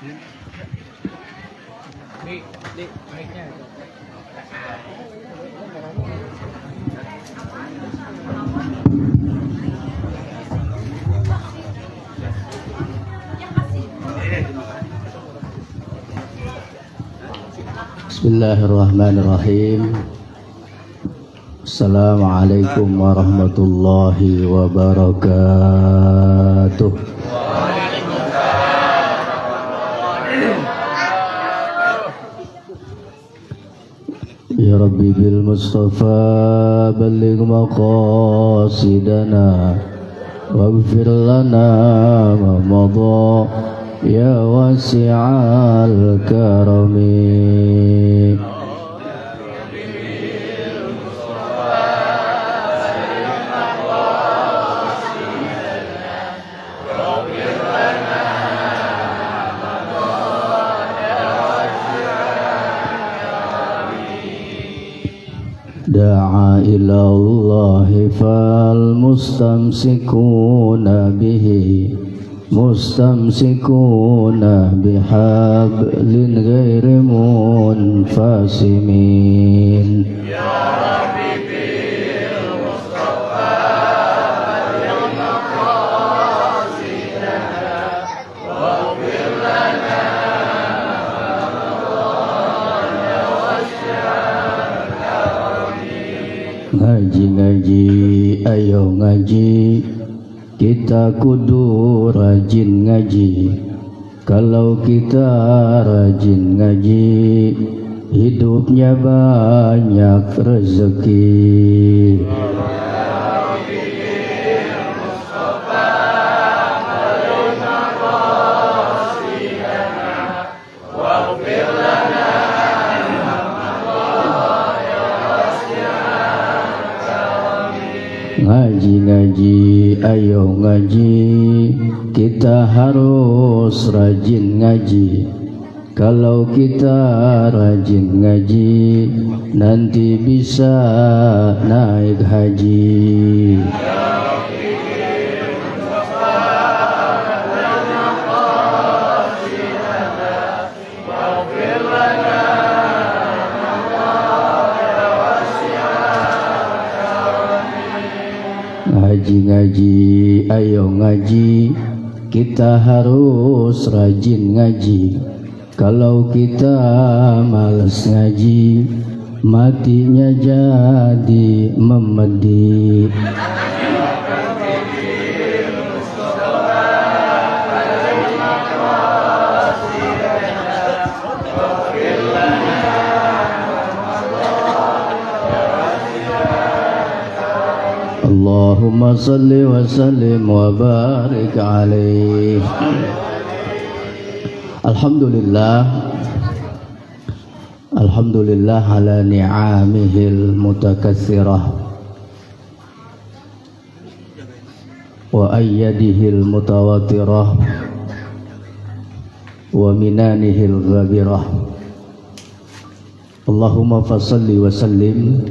Bismillahirrahmanirrahim. Assalamualaikum warahmatullahi wabarakatuh. Ya Rabbi bil Mustafa balligh maqasidana waghfir lana ma madha ya wasi'al karami. Da'a ilallahi fal mustamsikuna bihi mustamsikuna bihablin ghairi munfasimin. Ya Rabbi bil Mustafa balligh maqasidana waghfir lana ngaji, ayo ngaji, kita kudu rajin ngaji. Kalau kita rajin ngaji, hidupnya banyak rezeki. Ngaji, ayo ngaji, kita harus rajin ngaji. Kalau kita rajin ngaji, nanti bisa naik haji. Ngaji, ayo ngaji, kita harus rajin ngaji. Kalau kita malas ngaji, matinya jadi memedi. Allahumma salli wa sallim wa barik alaih. Alhamdulillah ala ni'amihil mutakatsirah wa ayyadihil mutawatirah wa minanihil ghabirah. Allahumma fasalli wa sallim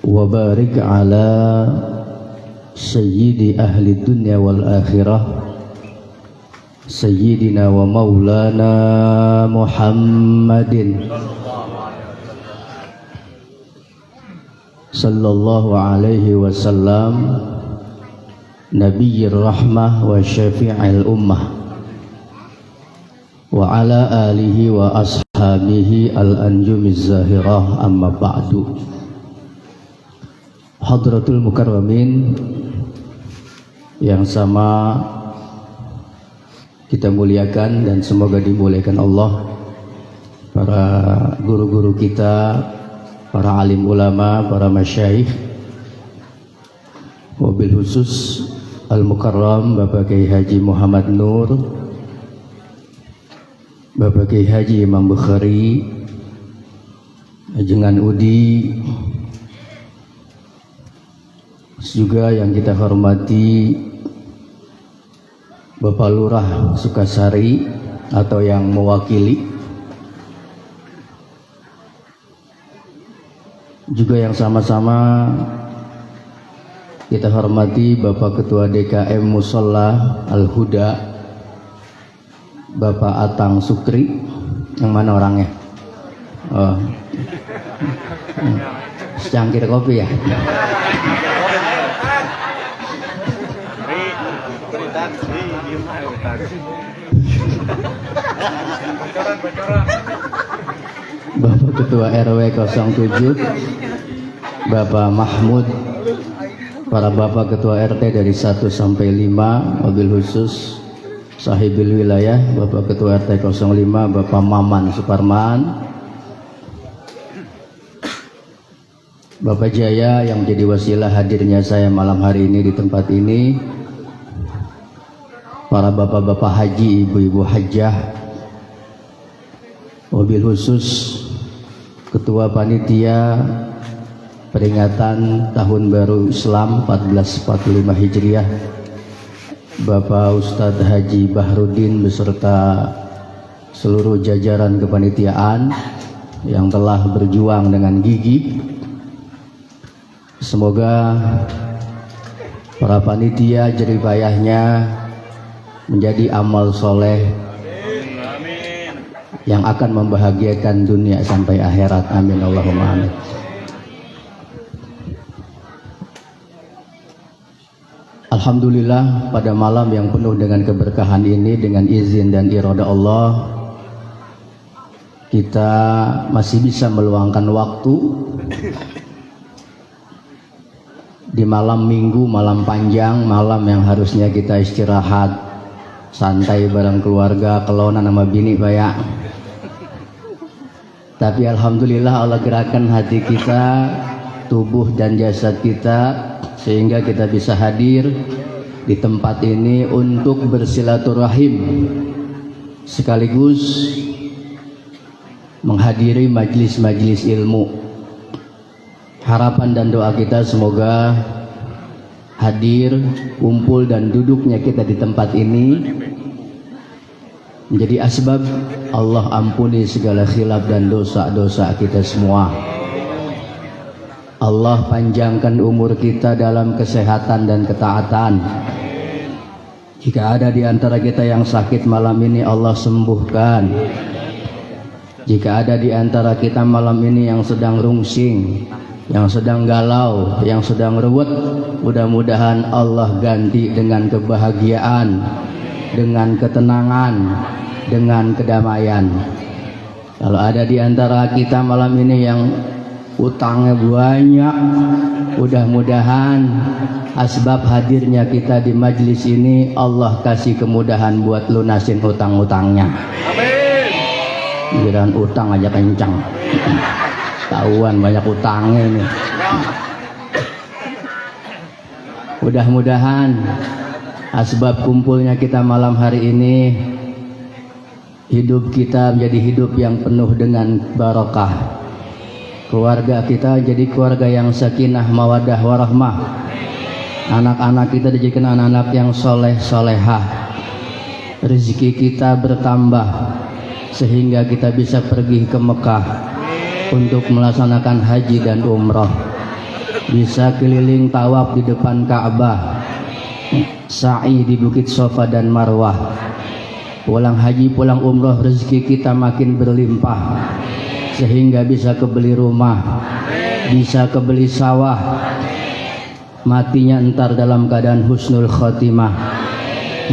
wa barik ala sayyidi ahli dunya wal akhirah sayyidina wa maulana Muhammadin sallallahu alaihi wasallam, nabiyyir rahmah wa syafi'il ummah, wa ala alihi wa ashabihi al-anjumiz zahirah, amma ba'du. Hadratul mukarramin yang sama kita muliakan dan semoga dimuliakan Allah, para guru-guru kita, para alim ulama, para masyayikh, wabil khusus Al-Mukarram Bapak Kiai Haji Muhammad Nur, Bapak Kiai Haji Imam Bukhari, Ajengan Udi, juga yang kita hormati Bapak Lurah Sukasari atau yang mewakili, juga yang sama-sama kita hormati Bapak Ketua DKM Musholla Al-Huda Bapak Atang Sukri. Yang mana orangnya? Oh, secangkir kopi ya. Bapak Ketua RW 07, Bapak Mahmud, para Bapak Ketua RT dari 1 sampai 5, mobil khusus Sahibil Wilayah, Bapak Ketua RT 05, Bapak Maman Suparman, Bapak Jaya yang menjadi wasilah hadirnya saya malam hari ini di tempat ini, para bapak-bapak haji, ibu-ibu hajjah, mobil khusus Ketua Panitia Peringatan Tahun Baru Islam 1445 Hijriah, Bapak Ustadz Haji Bahrudin beserta seluruh jajaran kepanitiaan yang telah berjuang dengan gigih. Semoga para panitia jeripayahnya menjadi amal soleh yang akan membahagiakan dunia sampai akhirat. Amin Allahumma amin. Alhamdulillah, pada malam yang penuh dengan keberkahan ini, dengan izin dan irada Allah, kita masih bisa meluangkan waktu di malam minggu, malam panjang, malam yang harusnya kita istirahat santai bareng keluarga, kelonan sama bini Pak. Tapi alhamdulillah Allah gerakan hati kita, tubuh dan jasad kita, sehingga kita bisa hadir di tempat ini untuk bersilaturahim sekaligus menghadiri majlis-majlis ilmu. Harapan dan doa kita semoga hadir, kumpul dan duduknya kita di tempat ini menjadi asbab Allah ampuni segala khilaf dan dosa-dosa kita semua. Allah panjangkan umur kita dalam kesehatan dan ketaatan. Jika ada di antara kita yang sakit malam ini, Allah sembuhkan. Jika ada di antara kita malam ini yang sedang rungsing, yang sedang galau, yang sedang ruwet, mudah-mudahan Allah ganti dengan kebahagiaan, dengan ketenangan, dengan kedamaian. Kalau ada di antara kita malam ini yang utangnya banyak, mudah-mudahan asbab hadirnya kita di majlis ini Allah kasih kemudahan buat lunasin utang-utangnya. Amin. Giliran utang aja kencang, tahuan banyak utangnya ini. Mudah-mudahan asbab kumpulnya kita malam hari ini, hidup kita menjadi hidup yang penuh dengan barakah. Keluarga kita jadi keluarga yang sakinah, mawadah, warahmah. Anak-anak kita dijadikan anak-anak yang soleh, solehah. Rezeki kita bertambah sehingga kita bisa pergi ke Mekah untuk melaksanakan haji dan umrah. Bisa keliling tawaf di depan Ka'bah, sa'i di Bukit Sofa dan Marwah. Pulang haji, pulang umrah, rezeki kita makin berlimpah sehingga bisa kebeli rumah, bisa kebeli sawah, matinya entar dalam keadaan husnul khotimah,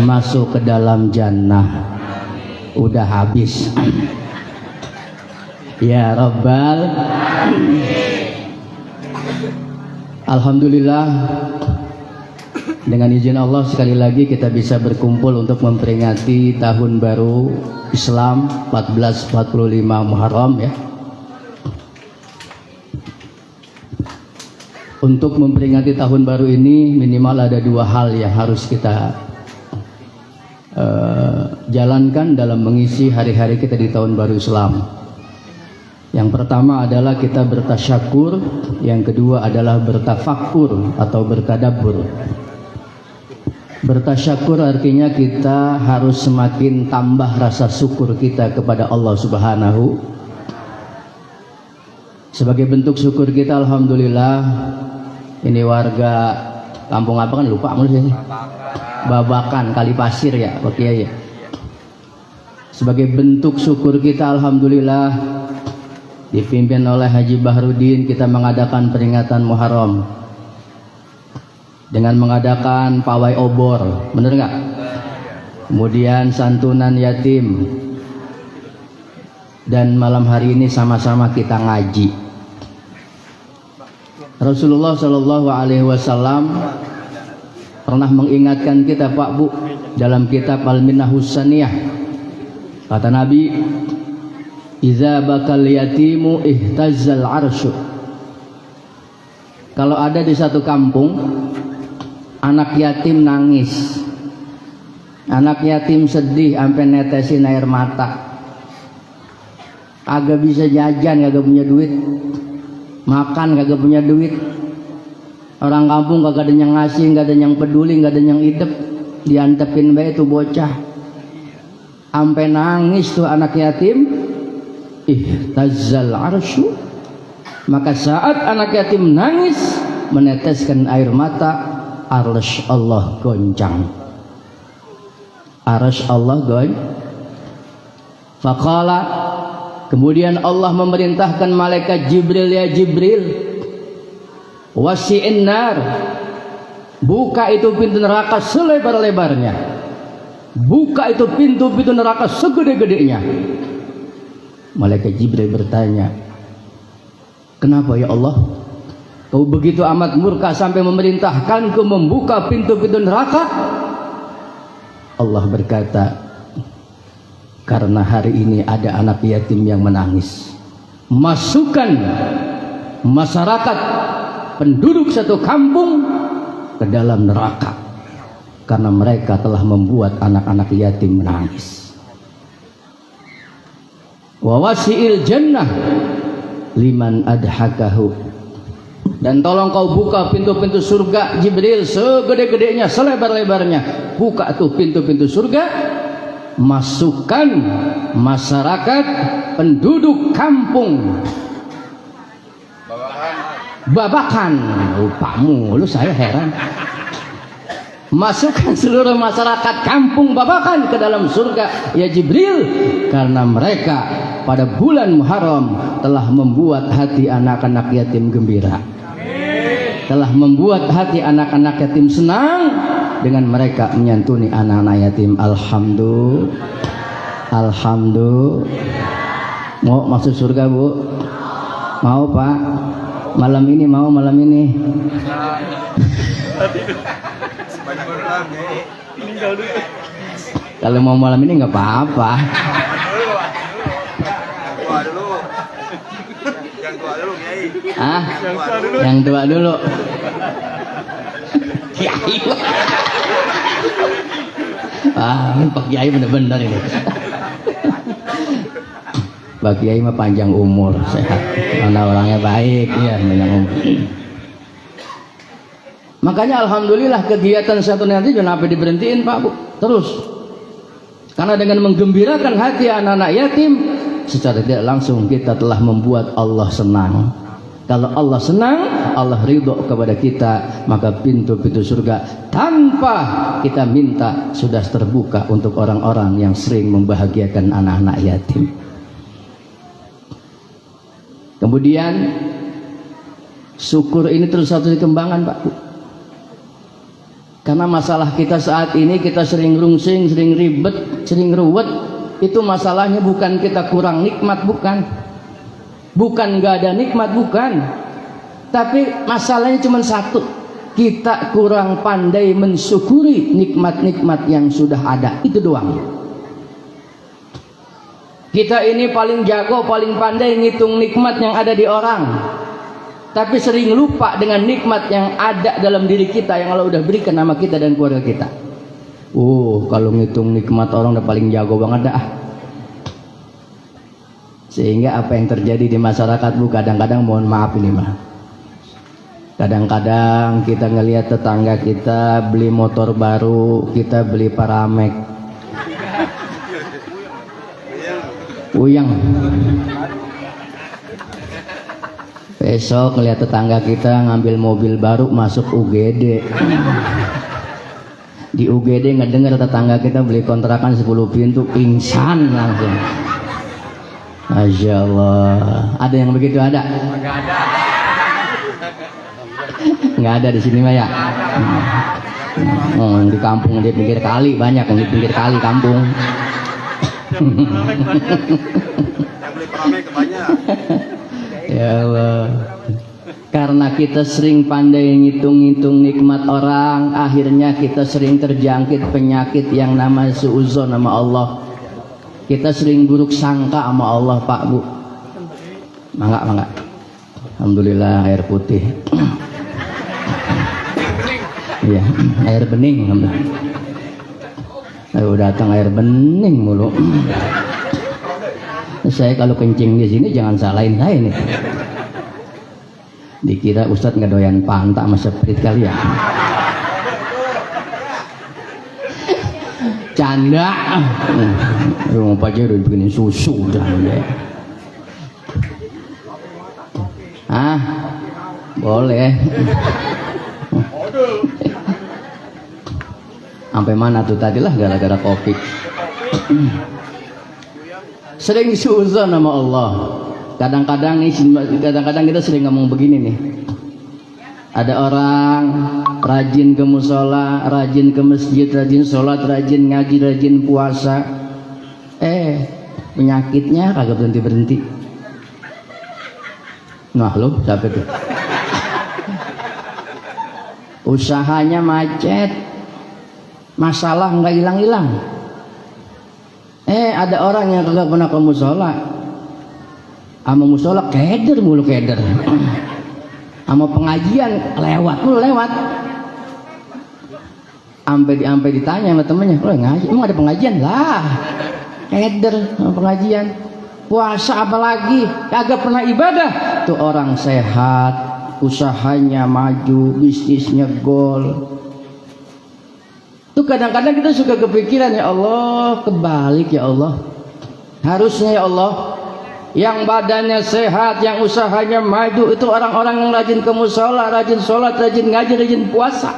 masuk ke dalam jannah. Udah habis. Ya Rabbal. Alhamdulillah, dengan izin Allah sekali lagi kita bisa berkumpul untuk memperingati tahun baru Islam 1445 Muharram ya. Untuk memperingati tahun baru ini minimal ada dua hal yang harus kita jalankan dalam mengisi hari-hari kita di tahun baru Islam. Yang pertama adalah kita bertasyakur, yang kedua adalah bertafakkur atau bertadabbur. Bertasyakur artinya kita harus semakin tambah rasa syukur kita kepada Allah Subhanahu. Sebagai bentuk syukur kita, alhamdulillah, ini warga kampung apa kan lupa sih? Babakan, Kali Pasir ya, Pak Kiai. Sebagai bentuk syukur kita, alhamdulillah dipimpin oleh Haji Bahrudin, kita mengadakan peringatan Muharram dengan mengadakan pawai obor, bener nggak? Kemudian santunan yatim, dan malam hari ini sama-sama kita ngaji. Rasulullah Shallallahu Alaihi Wasallam pernah mengingatkan kita, Pak Bu, dalam kitab Al-Minnah Husaniyah. Kata Nabi, "Iza bakal yatimu ihtazzal arsyu." Kalau ada di satu kampung anak yatim nangis, anak yatim sedih sampai netesin air mata, kagak bisa jajan, kagak punya duit, makan kagak punya duit, orang kampung kagak ada yang ngasih, kagak ada yang peduli, kagak ada yang idep, diantepin bae itu bocah sampai nangis tuh anak yatim, ihtazzal arsyu. Maka saat anak yatim nangis meneteskan air mata, arsy Allah goncang, arsy Allah goncang. Faqala, kemudian Allah memerintahkan malaikat Jibril, ya Jibril, wasi'in nar, buka itu pintu neraka selebar-lebarnya, buka itu pintu-pintu neraka segede-gedenya. Malaikat Jibril bertanya, kenapa ya Allah, kau begitu amat murka sampai memerintahkanku membuka pintu-pintu neraka? Allah berkata, karena hari ini ada anak yatim yang menangis. Masukkan masyarakat penduduk satu kampung ke dalam neraka karena mereka telah membuat anak-anak yatim menangis. Wa wasi'il jannah liman adhakahu, dan tolong kau buka pintu-pintu surga Jibril segede-gedenya, selebar-lebarnya. Buka tuh pintu-pintu surga, masukkan masyarakat penduduk kampung Babakan. Lupamu, lu saya heran. Masukkan seluruh masyarakat kampung Babakan ke dalam surga ya Jibril, karena mereka pada bulan Muharram telah membuat hati anak-anak yatim gembira, telah membuat hati anak-anak yatim senang dengan mereka menyantuni anak-anak yatim. Alhamdulillah. Mau masuk surga Bu? Mau Pak? Malam ini mau, malam ini. Kalau mau malam ini nggak apa-apa. Yang tua dulu. Kiai. Pak Kiai bener-bener ini. Pak Kiai mah panjang umur, sehat, karena orangnya baik, ya, panjang umur. Makanya alhamdulillah kegiatan satu nanti jangan sampai diberhentiin Pak Bu, terus. Karena dengan menggembirakan hati anak-anak yatim, secara tidak langsung kita telah membuat Allah senang. Kalau Allah senang, Allah ridho kepada kita, maka pintu-pintu surga tanpa kita minta sudah terbuka untuk orang-orang yang sering membahagiakan anak-anak yatim. Kemudian syukur ini terus harus dikembangkan Pak Bu. Karena masalah kita saat ini, kita sering rungsing, sering ribet, sering ruwet. Itu masalahnya bukan kita kurang nikmat, bukan. Bukan gak ada nikmat, bukan. Tapi masalahnya cuma satu, kita kurang pandai mensyukuri nikmat-nikmat yang sudah ada. Itu doang. Kita ini paling jago, paling pandai ngitung nikmat yang ada di orang, tapi sering lupa dengan nikmat yang ada dalam diri kita yang Allah udah berikan sama kita dan keluarga kita. Kalau ngitung nikmat orang udah paling jago banget dah. Sehingga apa yang terjadi di masyarakat Bu, kadang-kadang mohon maaf ini mah, kadang-kadang kita ngelihat tetangga kita beli motor baru, kita beli Paramek, uyang. Besok ngeliat tetangga kita ngambil mobil baru masuk UGD, Di UGD ngedengar tetangga kita beli kontrakan 10 pintu, pingsan langsung. Masya Allah. Ada yang begitu ada? Nggak ada. Nggak ada di sini mah ya. Di kampung di pinggir kali banyak, di pinggir kali kampung. Ya Allah. Karena kita sering pandai ngitung-ngitung nikmat orang, akhirnya kita sering terjangkit penyakit yang nama suudzon sama Allah. Kita sering buruk sangka sama Allah, Pak Bu. Mangga. Alhamdulillah air putih. Iya, air bening. Alhamdulillah. Ayo datang air bening mulu. Saya kalau kencing di sini jangan salahin saya nih. Dikira Ustadz nggak doyan pantak sama seprit kali ya. Canda. Rumah Pak udah bikinin susu udah ya. Boleh. Sampai mana tuh tadi lah gara-gara kopi. Sering suudzon sama Allah. Kadang-kadang kita sering ngomong begini nih. Ada orang rajin ke musola, rajin ke masjid, rajin sholat, rajin ngaji, rajin puasa. Penyakitnya kagak berhenti-berhenti. Nah lo siapa tuh? Usahanya macet, masalah nggak hilang-hilang. Ada orang yang kagak pernah ke musola. Sama musola keder mulu keder. Sama pengajian lewat. Sampai ditanya sama temennya, ngaji, emang ada pengajian lah? Keder sama pengajian. Puasa apalagi? Kagak pernah ibadah. Tuh orang sehat, usahanya maju, bisnisnya gol. Tuh kadang-kadang kita suka kepikiran, ya Allah, kebalik ya Allah. Harusnya ya Allah, yang badannya sehat, yang usahanya maju itu orang-orang yang rajin ke musola, rajin sholat, rajin ngaji, rajin puasa.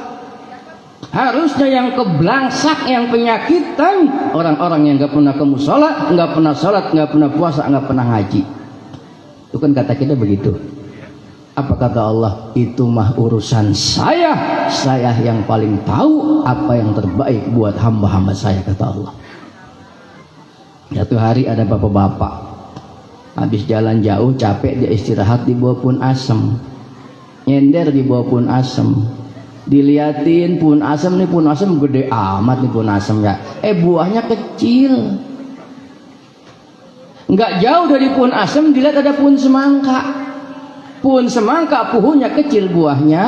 Harusnya yang keblangsak, yang penyakitan orang-orang yang nggak pernah ke musola, nggak pernah sholat, nggak pernah puasa, nggak pernah ngaji. Itu kan kata kita begitu. Apa kata Allah? Itu mah urusan saya yang paling tahu apa yang terbaik buat hamba-hamba saya, kata Allah. Satu hari ada bapak-bapak habis jalan jauh capek, dia istirahat di bawah pohon asem, nyender di bawah pohon asem. Diliatin pohon asem nih, pohon asem gede amat nih pohon asem ya. Buahnya kecil. Nggak jauh dari pohon asem dilihat ada pohon semangka. Pohon semangka pohonnya kecil, buahnya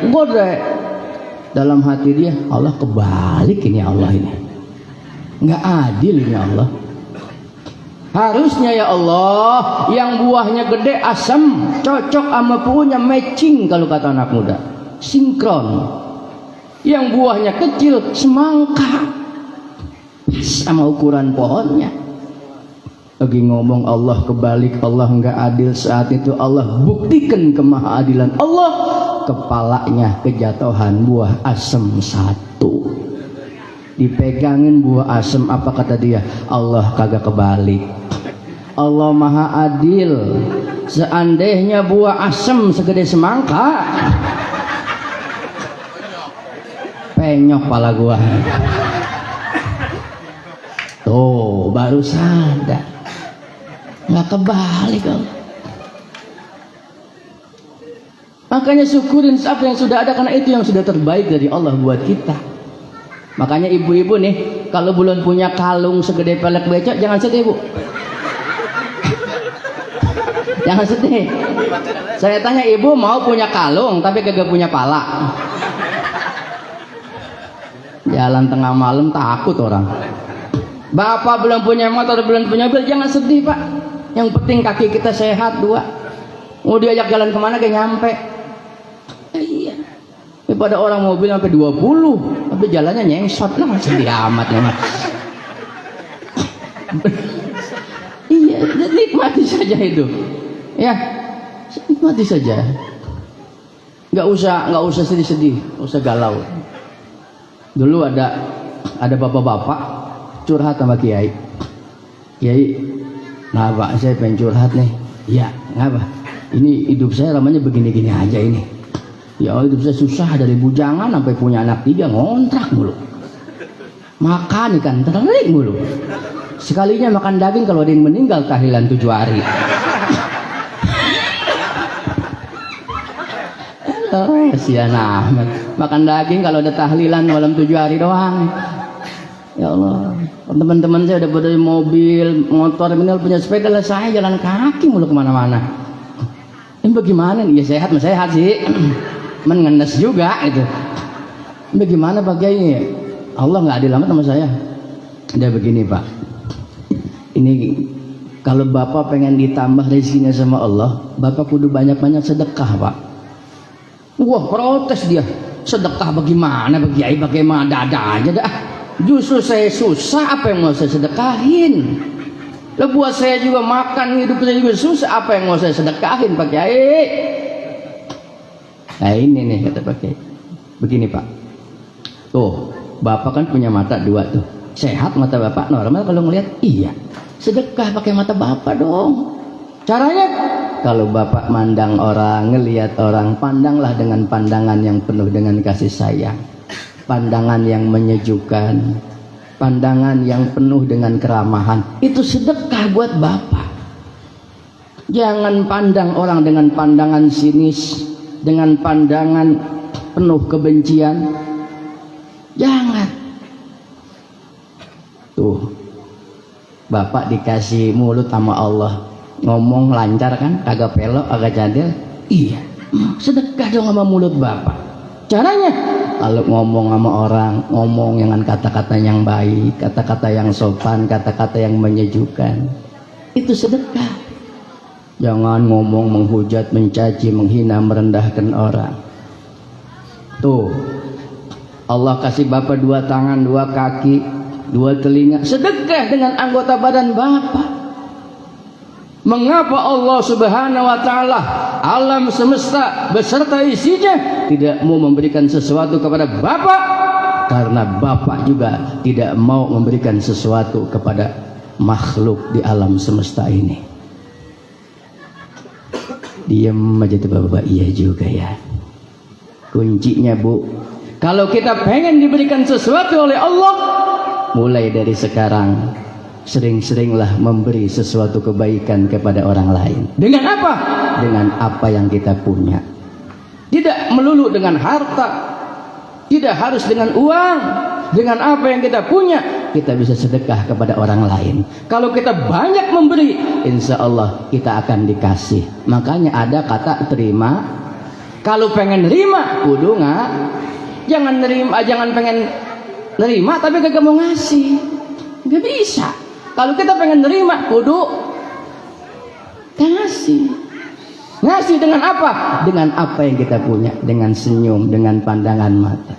gede. Dalam hati dia, Allah kebalik ini, Allah ini nggak adil ini Allah. Harusnya ya Allah yang buahnya gede asam cocok sama pohonnya, matching kalau kata anak muda, sinkron. Yang buahnya kecil semangka sama ukuran pohonnya. Lagi ngomong Allah kebalik, Allah nggak adil. Saat itu Allah buktikan kemahaadilan Allah, kepalanya kejatuhan buah asam satu. Dipegangin buah asam, apa kata dia? Allah kagak kebalik, Allah maha adil. Seandainya buah asem segede semangka, penyok pala gua. Tuh baru sadar, nggak kebalik Allah. Makanya syukurin apa yang sudah ada, karena itu yang sudah terbaik dari Allah buat kita. Makanya ibu-ibu nih, kalau belum punya kalung segede pelek becak, jangan sedih Bu. Jangan sedih. Saya tanya ibu mau punya kalung tapi kagak punya pala. Jalan tengah malam takut orang. Bapak belum punya motor, belum punya mobil, jangan sedih Pak. Yang penting kaki kita sehat dua. Mau diajak jalan kemana kayak nyampe. Iya. Daripada orang mobil sampai 20, tapi jalannya nyengsot lah, sedih amat ya Mas. Iya, nikmati saja hidup. Ya, nikmati saja. Nggak usah sedih-sedih, nggak usah galau. Dulu ada bapak-bapak curhat sama kiai. Kiai, nah pak saya pengen curhat nih. Iya, ngapa? Ini hidup saya namanya begini-gini aja ini. Ya hidup saya susah dari bujangan sampai punya anak 3 ngontrak mulu. Makan ikan terik mulu. Sekalinya makan daging kalau ada yang meninggal tahlilan 7 hari. Kasihan amat. Makan daging kalau ada tahlilan malam 7 hari doang. Ya Allah, teman-teman saya udah pada mobil, motor, minimal punya sepeda lah, saya jalan kaki mulu kemana-mana. Ini bagaimana nih? Ya sehat, sehat sih. Mengenes juga itu. Bagaimana Pak Kiai? Allah nggak adil amat sama saya. Udah begini Pak. Ini kalau Bapak pengen ditambah rezekinya sama Allah, Bapak kudu banyak-banyak sedekah Pak. Wah protes dia. Sedekah bagaimana Pak Kiai? Bagaimana ada aja dah. Justru saya susah, apa yang mau saya sedekahin? Lah buat saya juga makan, hidup saya juga susah, apa yang mau saya sedekahin Pak Kiai? Nah ini nih kata Pak Kiai. Begini Pak. Tuh, Bapak kan punya mata 2 tuh. Sehat mata Bapak, normal kalau ngelihat. Iya. Sedekah pakai mata Bapak dong. Caranya kalau Bapak mandang orang, ngelihat orang, pandanglah dengan pandangan yang penuh dengan kasih sayang. Pandangan yang menyejukkan, pandangan yang penuh dengan keramahan. Itu sedekah buat Bapak. Jangan pandang orang dengan pandangan sinis, dengan pandangan penuh kebencian. Jangan. Tuh, Bapak dikasih mulut sama Allah, ngomong lancar kan, kagak pelok, kagak cadel. Iya, sedekah dong sama mulut Bapak. Caranya kalau ngomong sama orang, ngomong dengan kata-kata yang baik, kata-kata yang sopan, kata-kata yang menyejukkan. Itu sedekah. Jangan ngomong menghujat, mencaci, menghina, merendahkan orang. Tuh, Allah kasih Bapak 2 tangan, 2 kaki, 2 telinga. Sedekah dengan anggota badan Bapak. Mengapa Allah Subhanahu wa Ta'ala, alam semesta beserta isinya, tidak mau memberikan sesuatu kepada Bapak? Karena Bapak juga tidak mau memberikan sesuatu kepada makhluk di alam semesta ini. Diam aja tuh Bapak. Iya juga ya. Kuncinya Bu, kalau kita pengen diberikan sesuatu oleh Allah, mulai dari sekarang sering-seringlah memberi sesuatu kebaikan kepada orang lain. Dengan apa? Dengan apa yang kita punya. Tidak melulu dengan harta, tidak harus dengan uang. Dengan apa yang kita punya, kita bisa sedekah kepada orang lain. Kalau kita banyak memberi, insya Allah kita akan dikasih. Makanya ada kata terima. Kalau pengen nerima, kudu nggak. Jangan nerima, jangan pengen nerima tapi kagak mau ngasih. Nggak bisa. Kalau kita pengen nerima, kudu ngasih. Ngasih dengan apa? Dengan apa yang kita punya, dengan senyum, dengan pandangan mata.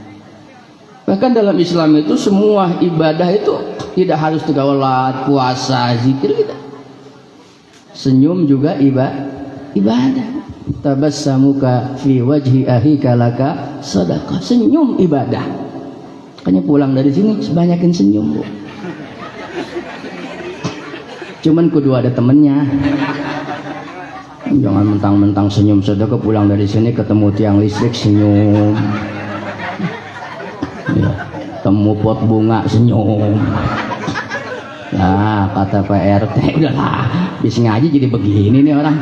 Bahkan dalam Islam itu semua ibadah itu tidak harus sholat, puasa, zikir gitu. Senyum juga ibadah. Tabassamuka fi wajhi akhika laka sadaqah. Senyum ibadah. Makanya pulang dari sini sebanyakin senyum, Bu. Cuman kudu ada temennya. Jangan mentang-mentang senyum sedekah, pulang dari sini ketemu tiang listrik senyum. Ya, temu pot bunga senyum. Nah, kata Pak RT, udahlah, bisa ngaji jadi begini nih orang.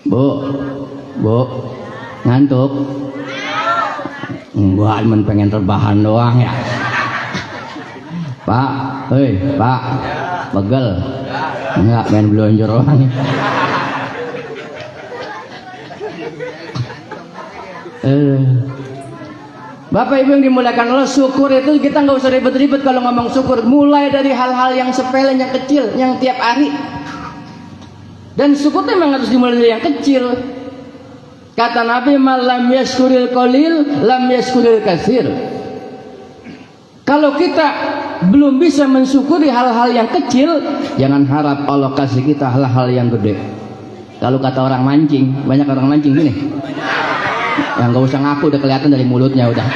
Bu, ngantuk? Enggak, cuma pengen rebahan doang ya. Pak, hei Pak, pegel? Enggak, main belonjor doang. Bapak Ibu yang dimuliakan Allah, syukur itu kita nggak usah ribet-ribet kalau ngomong syukur. Mulai dari hal-hal yang sepele, yang kecil, yang tiap hari. Dan syukur itu memang harus dimulai dari yang kecil. Kata Nabi, "Malam yaskuril qalil, lam yaskuril katsir." Kalau kita belum bisa mensyukuri hal-hal yang kecil, jangan harap Allah kasih kita hal-hal yang gede. Kalau kata orang mancing, banyak orang mancing gini. Yang nggak usah ngaku udah kelihatan dari mulutnya udah.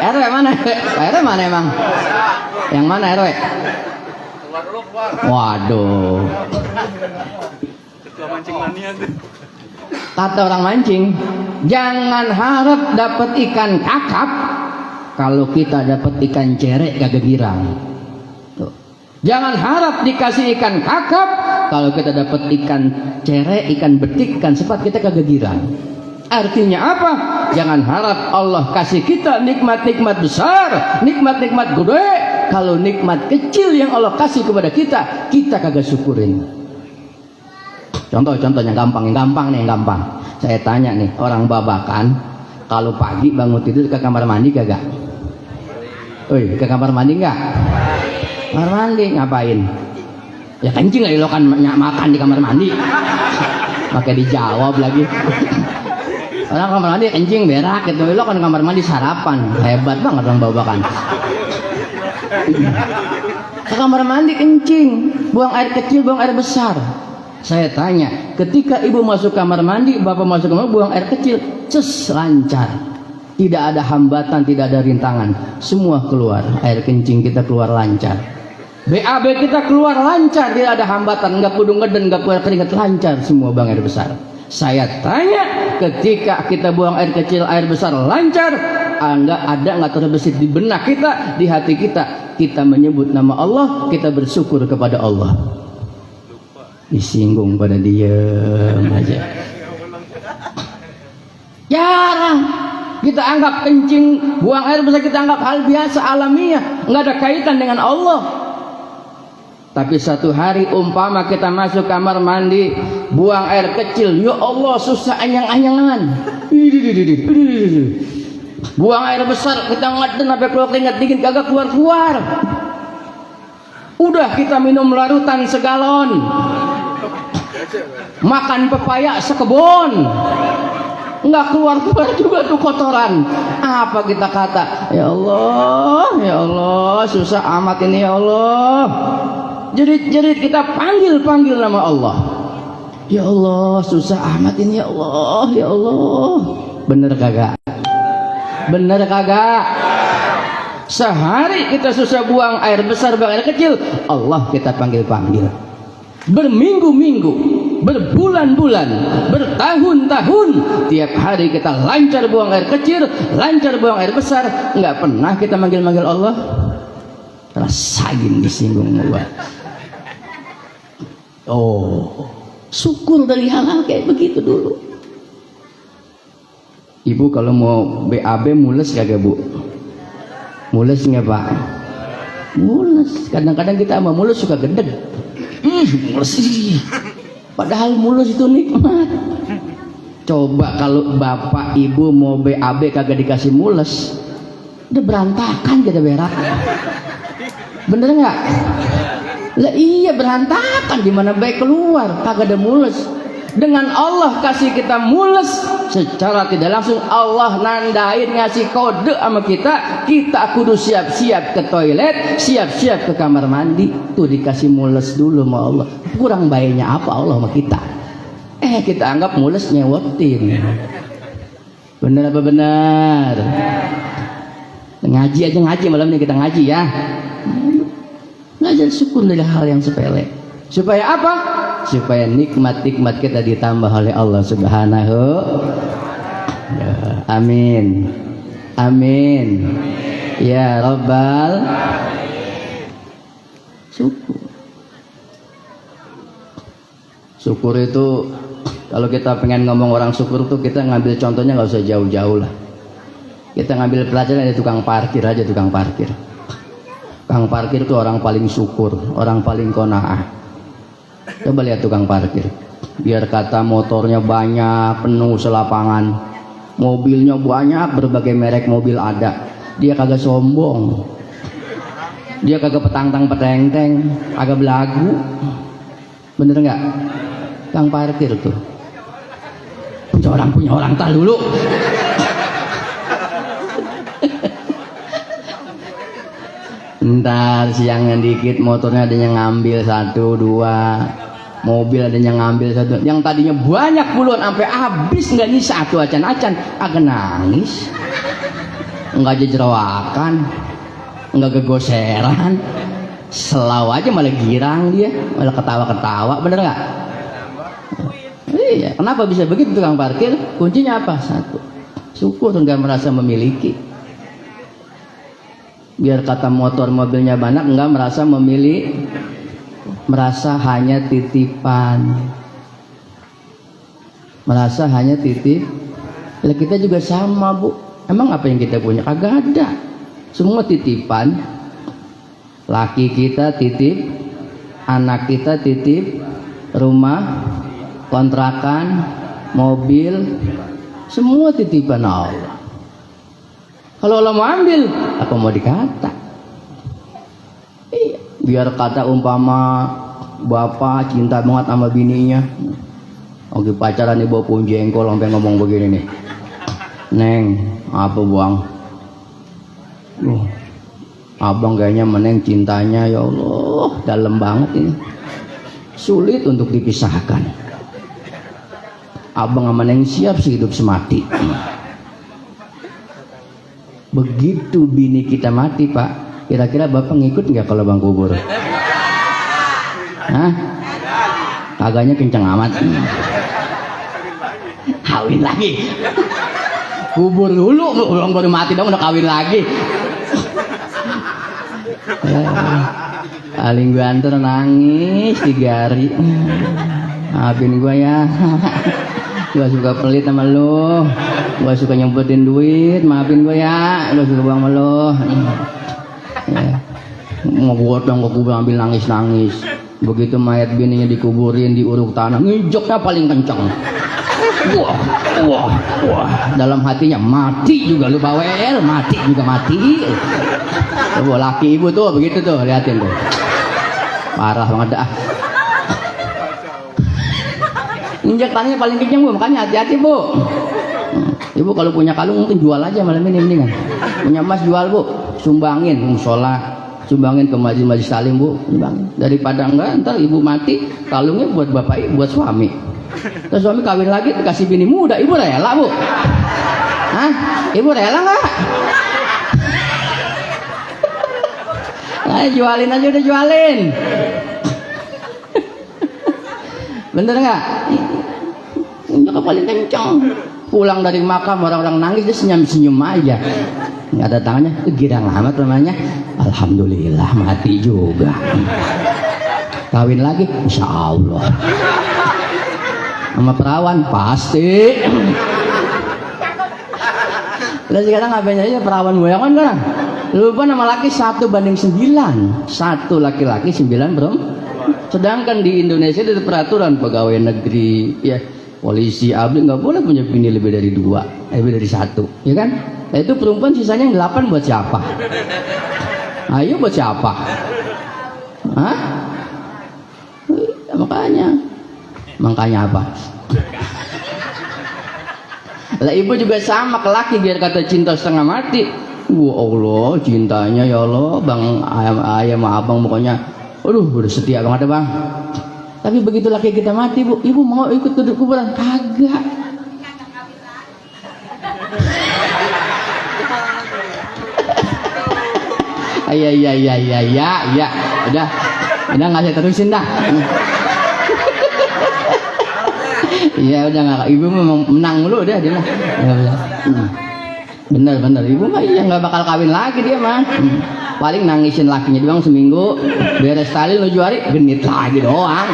RW mana? RW mana emang? Yang mana RW? Waduh. Kata orang mancing, jangan harap dapat ikan kakap kalau kita dapat ikan cerek kagak girang. Tuh. Jangan harap dikasih ikan kakap kalau kita dapat ikan cerek, ikan betik, ikan sepat kita kagak girang. Artinya apa? Jangan harap Allah kasih kita nikmat-nikmat besar, nikmat-nikmat gede. Kalau nikmat kecil yang Allah kasih kepada kita, kita kagak syukurin. Contoh yang gampang nih, yang gampang. Saya tanya nih, orang Babakan, kalau pagi bangun tidur ke kamar mandi kagak? Woi, ke kamar mandi enggak? Kamar mandi ngapain? Ya kencing lah, lo kan makan di kamar mandi. Pakai dijawab lagi. Orang kamar mandi kencing berak gitu, lo kan kamar mandi sarapan. Hebat banget orang Babakan. Ke kamar mandi kencing, buang air kecil, buang air besar. Saya tanya, ketika ibu masuk kamar mandi, bapak masuk kamar buang air kecil, lancar, tidak ada hambatan, tidak ada rintangan, semua keluar, air kencing kita keluar lancar, BAB kita keluar lancar, tidak ada hambatan, nggak kudu ngeden, nggak keluar keringat, lancar semua buang air besar. Saya tanya, ketika kita buang air kecil, air besar lancar, nggak terbesit di benak kita, di hati kita, kita menyebut nama Allah, kita bersyukur kepada Allah. Disinggung pada diem aja. Jarang kita anggap kencing, buang air besar kita anggap hal biasa alamiah, nggak ada kaitan dengan Allah. Tapi satu hari umpama kita masuk kamar mandi, buang air kecil, ya Allah susah anyang-anyangan. Buang air besar kita ngeden sampai keluar keringat dingin kagak keluar-keluar. Udah kita minum larutan segalon, makan pepaya sekebon, nggak keluar-keluar juga tuh kotoran. Apa kita kata? Ya Allah, susah amat ini ya Allah. Jerit-jerit kita panggil nama Allah. Ya Allah, susah amat ini ya Allah, ya Allah. Bener kagak? Bener kagak? Sehari kita susah buang air besar, buang air kecil, Allah kita panggil-panggil. Berminggu-minggu, berbulan-bulan, bertahun-tahun, tiap hari kita lancar buang air kecil, lancar buang air besar, nggak pernah kita manggil-manggil Allah. Rasain disinggung gua. Oh, syukur dari hal-hal kayak begitu dulu. Ibu kalau mau BAB mules kagak bu? Mules nggak pak? Mules. Kadang-kadang kita sama mules suka gedeg. Mules sih. Padahal mules itu nikmat. Coba kalau bapak ibu mau BAB kagak dikasih mules, udah berantakan kita berak. Bener nggak? Lah iya berantakan, di mana baik keluar kagak ada mules. Dengan Allah kasih kita mules, secara tidak langsung Allah nandain ngasih kode sama kita, kita kudu siap-siap ke toilet, siap-siap ke kamar mandi. Tuh dikasih mules dulu sama Allah. Kurang baiknya apa Allah sama kita? Kita anggap mules nyewotin. Bener apa benar? Ngaji aja, ngaji malam ini kita ngaji ya. Ngajar syukur dari hal yang sepele. Supaya apa? Supaya nikmat-nikmat kita ditambah oleh Allah Subhanahu. Ya, amin. Amin. Ya Rabbal. Syukur. Syukur itu kalau kita pengen ngomong orang syukur tuh kita ngambil contohnya nggak usah jauh-jauh lah. Kita ngambil pelajaran dari tukang parkir aja, tukang parkir. Tukang parkir itu orang paling syukur, orang paling qanaah. Coba lihat tukang parkir, biar kata motornya banyak, penuh selapangan, mobilnya banyak, berbagai merek mobil ada, dia kagak sombong, dia kagak petang-tang peteng-teng, kagak belagu. Bener nggak? Tukang parkir tuh punya orang tar dulu. Ntar siangnya dikit motornya ada yang ngambil 1, 2, mobil ada yang ngambil satu, yang tadinya banyak puluhan sampai habis nggak nyisa satu acan-acan, agak nangis, nggak jejerawakan, nggak gegoseran, selau aja malah girang dia, malah ketawa-ketawa, bener nggak? Iya, kenapa bisa begitu tukang parkir? Kuncinya apa? Satu, syukur nggak merasa memiliki. Biar kata motor mobilnya banyak, nggak merasa memilih, merasa hanya titipan, merasa hanya titip. Lah kita juga sama bu, emang apa yang kita punya? Kagak ada, semua titipan. Laki kita titip, anak kita titip, rumah, kontrakan, mobil, semua titipan Allah. Kalau Allah mau ambil, apa mau dikata? Iya. Biar kata umpama bapak cinta banget sama bininya, oke pacaran nih bawa pun jengkol sampai ngomong begini nih, Neng, apa buang? Abang kayaknya meneng cintanya ya Allah dalam banget ini, sulit untuk dipisahkan. Abang sama Neng siap sehidup semati. Begitu bini kita mati pak, kira-kira bapak ngikut nggak kalau bang kubur? Hah? Kagaknya kenceng amat. Kawin lagi. Kubur dulu, orang baru mati dong udah kawin lagi. Paling gue antar nangis 3 hari. Maafin gue ya. Gue suka pelit sama lo, gue suka nyempetin duit, maafin gue ya, gue suka buang sama lo. Ya. Mau gotong ke kubur ambil nangis-nangis. Begitu mayat bininya dikuburin diuruk tanah, ngijoknya paling kenceng. Wah, wah, wah. Dalam hatinya mati juga lu bawel, mati juga mati. Tuh laki ibu tuh begitu tuh, liatin tuh. Parah banget dah. Injak tangannya paling kencang bu, makanya hati-hati bu. Ibu kalau punya kalung mungkin jual aja malam ini mendingan. Punya emas jual bu, sumbangin musola, sumbangin ke majelis salim bu, sumbangin. Daripada enggak ntar ibu mati kalungnya buat bapak ibu, buat suami. Terus suami kawin lagi dikasih bini muda, ibu rela bu? Hah? Ibu rela nggak? Nah, jualin aja udah jualin. Bener nggak? Udah paling kencang. Pulang dari makam orang-orang nangis dia senyum-senyum aja. Nggak ada tangannya, girang amat namanya. Alhamdulillah mati juga. Kawin lagi, insya Allah. Sama perawan pasti. Udah sekarang ngapain aja perawan goyangan kan? Lupa nama laki 1:9. 1 laki-laki 9 bro. Sedangkan di Indonesia ada peraturan pegawai negeri, ya polisi, abdi nggak boleh punya bini lebih dari 2, lebih dari 1, ya kan? Nah itu perempuan sisanya yang 8 buat siapa? Ayo buat siapa? Hah? Makanya apa? Lah ibu juga sama ke laki biar kata cinta setengah mati. Wah Allah cintanya ya Allah, bang ayam abang pokoknya. Aduh, udah setia banget ya bang. Tapi begitu laki kita mati bu, ibu mau ikut ke kuburan? Kagak. Ya. Udah nggak saya terusin dah. Iya udah nggak, ibu memang menang mulu udah dia mah. Bener ibu mah iya nggak bakal kawin lagi dia mah. Paling nangisin lakinya doang seminggu, beres tali lo juari genit lagi doang.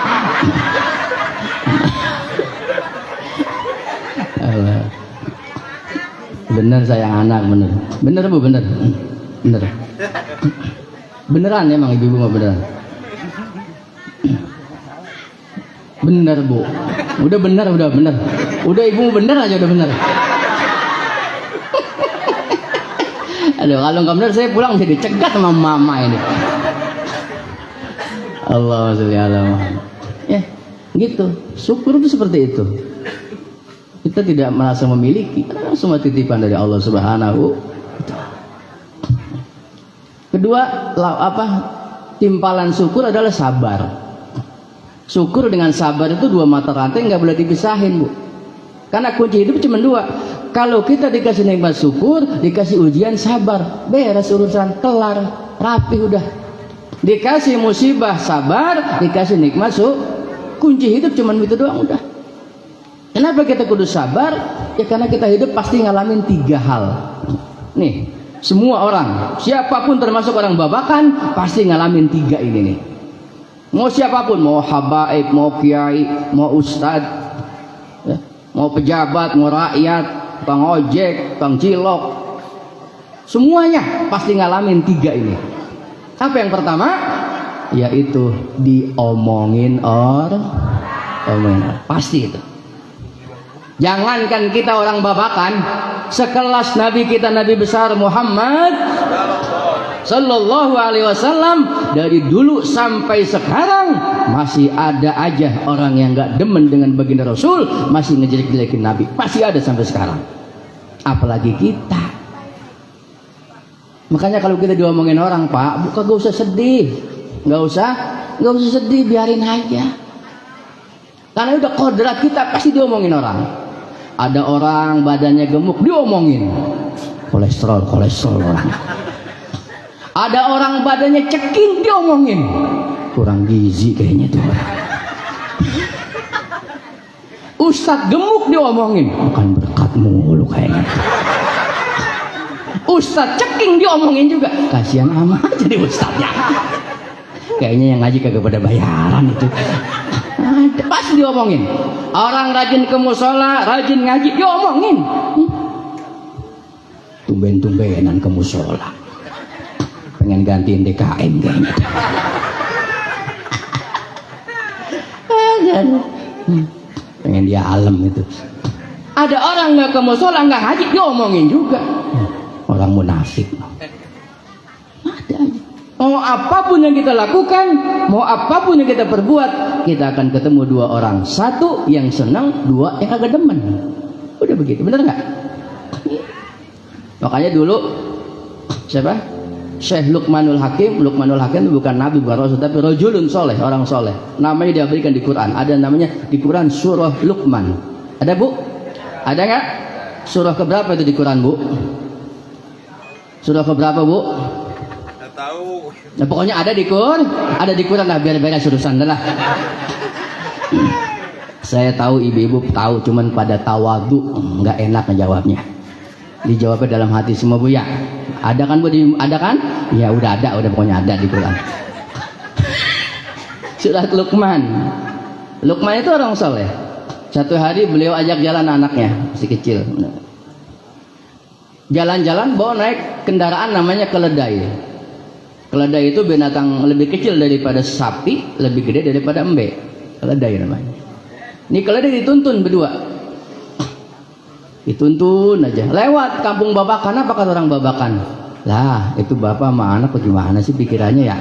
Bener sayang anak, bener bu, bener beneran emang ibu mah beneran. Bener bu, udah bener, udah ibu bener aja udah bener. Aduh, kalau nggak benar saya pulang jadi cegat sama mama ini. Allah sholli ala Muhammad. Ya, gitu. Syukur itu seperti itu. Kita tidak merasa memiliki, karena semua titipan dari Allah Subhanahu. Kedua, timpalan syukur adalah sabar. Syukur dengan sabar itu dua mata rantai, nggak boleh dipisahin, Bu. Karena kunci hidup cuma dua. Kalau kita dikasih nikmat syukur, dikasih ujian sabar, beres urusan, kelar, rapi udah. Dikasih musibah sabar, dikasih nikmat syukur. Kunci hidup cuma itu doang udah. Kenapa kita kudu sabar? Ya karena kita hidup pasti ngalamin tiga hal. Nih, semua orang, siapapun termasuk orang babakan, pasti ngalamin tiga ini nih. Mau siapapun, mau habaib, mau kiai, mau ustad, ya, mau pejabat, mau rakyat, bang ojek, bang cilok, semuanya pasti ngalamin tiga ini. Apa yang pertama? Yaitu diomongin orang, pasti itu. Jangankan kita orang babakan, sekelas Nabi kita, Nabi besar Muhammad Sallallahu Alaihi Wasallam, dari dulu sampai sekarang masih ada aja orang yang nggak demen dengan baginda Rasul, masih ngejelek-jelekin Nabi, masih ada sampai sekarang. Apalagi kita. Makanya kalau kita diomongin orang, Pak, gak usah sedih, nggak usah sedih, biarin aja. Karena udah kodrat kita pasti diomongin orang. Ada orang badannya gemuk, diomongin kolesterol orang. Ada orang badannya ceking, diomongin kurang gizi kayaknya tuh orang. Ustadz gemuk diomongin bukan berkat mulu kayaknya. Ustadz ceking diomongin juga, kasihan amat jadi ustadznya. Kayaknya yang ngaji kagak pada bayaran itu. Pasti diomongin. Orang rajin ke musola, rajin ngaji, diomongin. Tumben-tumbenan ke musola, pengen gantiin DKM kayaknya. Pengen dia alam itu. Ada orang nggak ke musola, nggak ngaji, diomongin juga. Orang munafik. Ada aja. Mau apapun yang kita lakukan, mau apapun yang kita perbuat, kita akan ketemu dua orang. Satu yang senang, dua yang agak demen. Udah begitu, bener nggak? Makanya dulu siapa? Syekh Luqmanul Hakim. Luqmanul Hakim itu bukan nabi, bukan rasul, tapi rajulun soleh, orang soleh. Namanya diberikan di Quran. Ada namanya di Quran surah Luqman. Ada, Bu? Ada nggak? Surah keberapa itu di Quran, Bu? Surah keberapa, Bu? Tahu. Nah, pokoknya ada di Quran, lah, biar beres urusan lah. Saya tahu ibu-ibu tahu, cuman pada tawadu, nggak enak ngejawabnya. Dijawabnya dalam hati semua, Bu, ya. Ada kan, Bu? Ada kan? Ya udah ada, pokoknya ada di Quran. Surat Luqman. Luqman itu orang soleh. Satu hari beliau ajak jalan anaknya, masih kecil. Jalan-jalan bawa naik kendaraan namanya keledai. Keledai itu binatang lebih kecil daripada sapi, lebih gede daripada embe. Keledai namanya. Ini keledai dituntun berdua. Dituntun aja. Lewat kampung Babakan. Apa kata orang Babakan? Lah, itu bapak sama anak gimana sih pikirannya ya?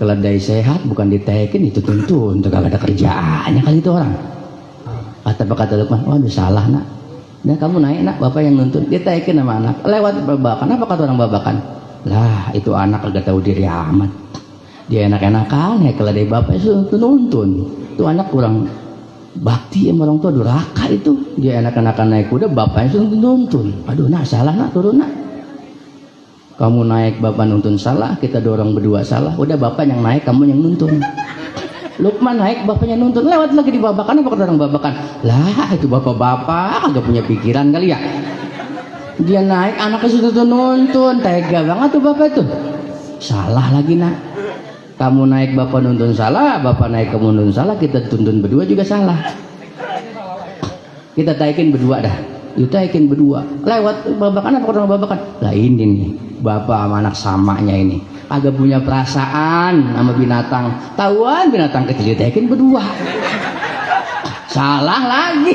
Keledai sehat bukan ditekin, itu tuntun. Itu gak ada kerjaannya kali itu orang. Kata Luqman, waduh salah nak. Nah kamu naik nak, bapak yang nuntun. Dia tekin sama anak. Lewat Babakan. Apa kata orang Babakan? Lah itu anak agak tahu diri amat. Dia enak-enakan ya keledai bapak itu nuntun. Itu anak kurang bakti sama orang tua, durhaka itu. Dia enak-enakan naik kuda, bapaknya itu nuntun. Aduh nak, salah nak, turun nak. Kamu naik, bapak nuntun salah, kita dorong berdua salah. Udah bapak yang naik, kamu yang nuntun. Luqman naik, bapaknya nuntun. Lewat lagi di Babakan. Apa kata orang Babakan? Lah itu bapak-bapak agak punya pikiran kali ya. Dia naik, anaknya sudah nuntun, tega banget tuh bapak itu. Salah lagi nak. Kamu naik, bapak nuntun salah, bapak naik, kamu nuntun salah, kita tuntun berdua juga salah. Kita taikin berdua dah. Kita taikin berdua. Lewat Babakan. Apa orang Babakan? Lah ini nih, bapak sama anak samanya ini agak punya perasaan sama binatang. Tahuan binatang kecil ditaikin berdua. Salah lagi.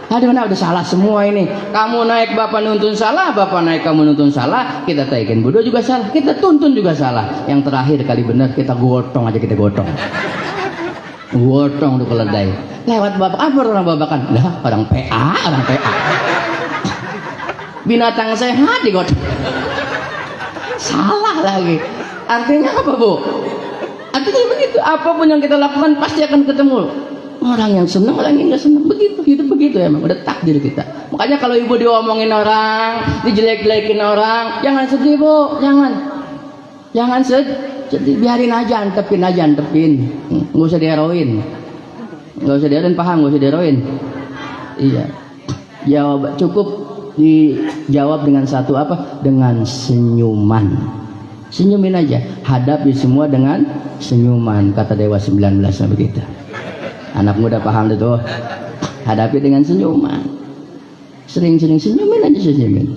Aduh, nah udah salah semua ini. Kamu naik, bapak nuntun salah, bapak naik, kamu nuntun salah, kita taikin berdua juga salah, kita tuntun juga salah. Yang terakhir kali benar kita gotong aja, kita gotong. Gotong tuh keledai. Lewat bapak, apa orang Babakan? Lah orang PA. Binatang sehat digotong. Salah lagi. Artinya apa, Bu? artinya begitu, apapun yang kita lakukan pasti akan ketemu orang yang senang, orang yang nggak senang. Begitu, hidup begitu emang, udah takdir kita. Makanya kalau ibu diomongin orang, dijelek-jelekin orang, jangan sedih bu, jangan sedih, biarin aja, antepin, nggak usah diheroin, paham, nggak usah diheroin. Iya, jawab cukup dijawab dengan satu apa? Dengan senyuman. Senyumin aja, hadapi semua dengan senyuman, kata Dewa 19 begitu. Anak muda paham itu, hadapi dengan senyuman. Sering-sering senyumin aja, senyumin.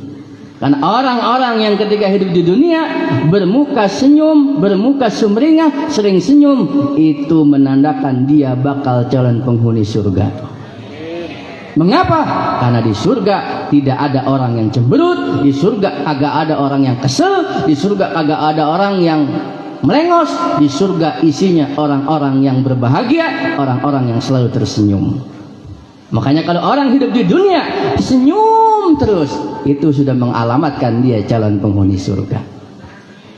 Karena orang-orang yang ketika hidup di dunia bermuka senyum, bermuka sumringah, sering senyum, itu menandakan dia bakal calon penghuni surga. Mengapa? Karena di surga tidak ada orang yang cemberut, di surga agak ada orang yang kesel, di surga agak ada orang yang melengos, di surga isinya orang-orang yang berbahagia, orang-orang yang selalu tersenyum. Makanya kalau orang hidup di dunia senyum terus, itu sudah mengalamatkan dia calon penghuni surga.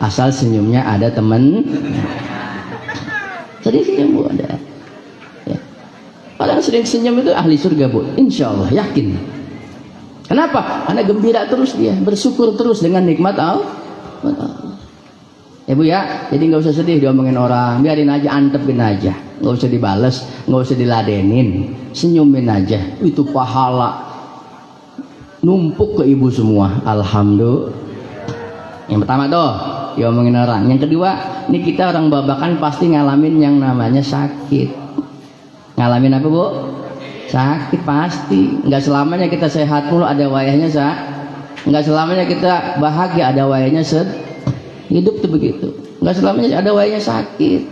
Asal senyumnya ada teman. Jadi senyum bu ada. Ya. Orang sering senyum itu ahli surga bu, insya Allah, yakin. Kenapa? Karena gembira terus dia, bersyukur terus dengan nikmat Allah. Ya bu ya, jadi nggak usah sedih diomongin orang, biarin aja, antepin aja, nggak usah dibales, nggak usah diladenin, senyumin aja, itu pahala numpuk ke ibu semua. Alhamdulillah. Yang pertama tuh diomongin orang. Yang kedua, ini kita orang babakan pasti ngalamin yang namanya sakit. Ngalamin apa bu? Sakit pasti. Nggak selamanya kita sehat mulu, ada wayahnya nggak selamanya kita bahagia, ada wayahnya hidup tuh begitu, nggak selamanya ada wayahnya sakit.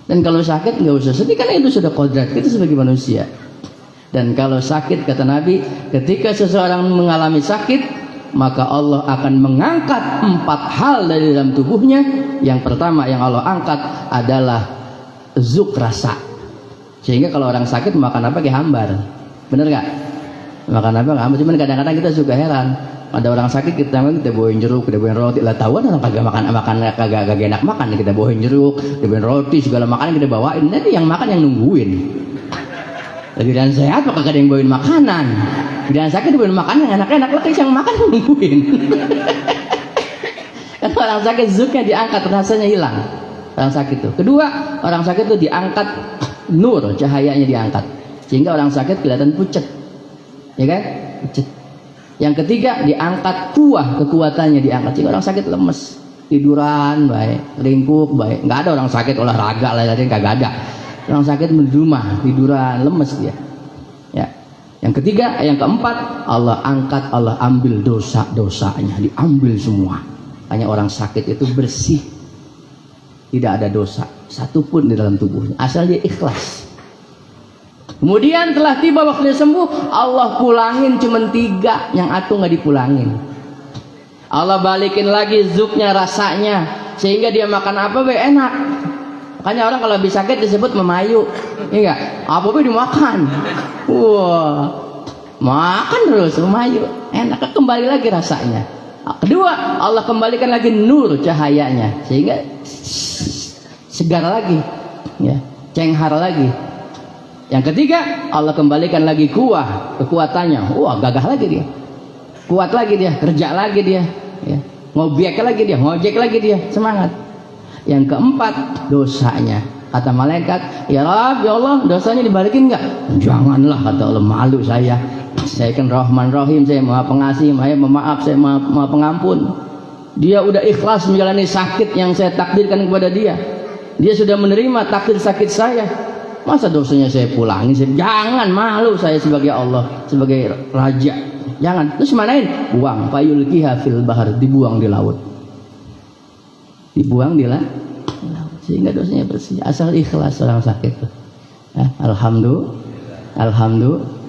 Dan kalau sakit nggak usah sedih, karena itu sudah kodrat kita sebagai manusia. Dan kalau sakit, kata Nabi, ketika seseorang mengalami sakit, maka Allah akan mengangkat 4 hal dari dalam tubuhnya. Yang pertama yang Allah angkat adalah zuk, rasa. Sehingga kalau orang sakit makan apa kayak hambar, bener gak? Makan apa nggak hambar. Cuman kadang-kadang kita suka heran, ada orang sakit kita bawain jeruk, kita bawain roti, lah tahu orang kagak makan kagak enak makan, kita bawain jeruk, kita bawain roti, segala makanan kita bawain. Nanti yang makan yang nungguin. Giliran sehat maka gak ada yang bawain makanan, giliran sakit bawain makanan yang enak-enak, lah yang makan yang nungguin. Karena orang sakit zuknya diangkat, rasanya hilang. Orang sakit itu. Kedua, orang sakit itu diangkat nur, cahayanya diangkat, sehingga orang sakit kelihatan pucat, ya kan? Pucat. Yang ketiga, diangkat kuah, kekuatannya diangkat, sehingga orang sakit lemes, tiduran baik, ringkuk baik. Nggak ada orang sakit olahraga lah, kagak ada. Orang sakit di rumah tiduran, lemes dia. Ya. Yang ketiga, yang keempat, Allah angkat, Allah ambil dosa-dosanya, diambil semua. Hanya orang sakit itu bersih, tidak ada dosa satupun di dalam tubuhnya, asal dia ikhlas. Kemudian telah tiba waktu dia sembuh, Allah pulangin cuma 3, yang atuh nggak dipulangin. Allah balikin lagi zuknya, rasanya, sehingga dia makan apa be enak. Makanya orang kalau habis sakit disebut memayu, iya nggak? Apa be dimakan, wah, makan terus memayu, enak, kembali lagi rasanya. Kedua, Allah kembalikan lagi nur, cahayanya, sehingga segar lagi, ya, cenghar lagi. Yang ketiga, Allah kembalikan lagi kuah, kekuatannya. Wah, gagah lagi dia, kuat lagi dia, kerja lagi dia, ya. Ngobek lagi dia, ngojek lagi dia, semangat. Yang keempat, dosanya. Kata malaikat, ya Rabb, ya Allah, dosanya dibalikin nggak? Janganlah, kata Allah, malu saya kan Rahman Rahim, saya maha pengasih, maha pemaaf, saya maha pengampun. Dia udah ikhlas menjalani sakit yang saya takdirkan kepada dia. Dia sudah menerima takdir sakit saya. Masa dosanya saya pulangi? Jangan, malu saya sebagai Allah, sebagai raja. Jangan. Terus manain? Buang. Fayulqiha fil bahar, dibuang di laut. Dibuang di laut. Sehingga dosanya bersih. Asal ikhlas orang sakit. Ya, alhamdulillah.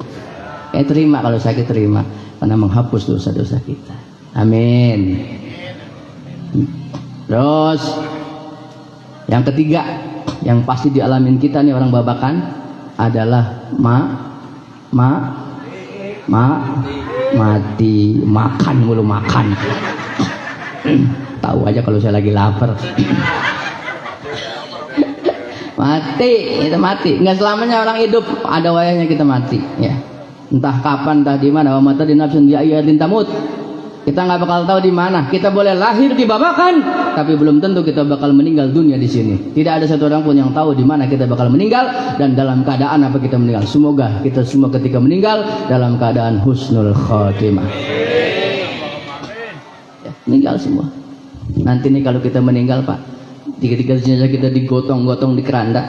Terima kalau sakit, terima. Karena menghapus dosa-dosa kita. Amin. Terus yang ketiga, yang pasti dialamin kita nih orang babakan adalah mati, makan mulu makan. Tahu aja kalau saya lagi lapar. Mati, kita mati. Nggak selamanya orang hidup, ada wayahnya kita mati. Ya, entah kapan, entah di mana. Wa mata di nafsun bi ayatin tamut. Kita nggak bakal tahu di mana. Kita boleh lahir di Babakan, tapi belum tentu kita bakal meninggal dunia di sini. Tidak ada satu orang pun yang tahu di mana kita bakal meninggal dan dalam keadaan apa kita meninggal. Semoga kita semua ketika meninggal dalam keadaan husnul khotimah. Ya, meninggal semua. Nanti nih kalau kita meninggal Pak, tiga-tiga jenazah kita digotong-gotong di keranda.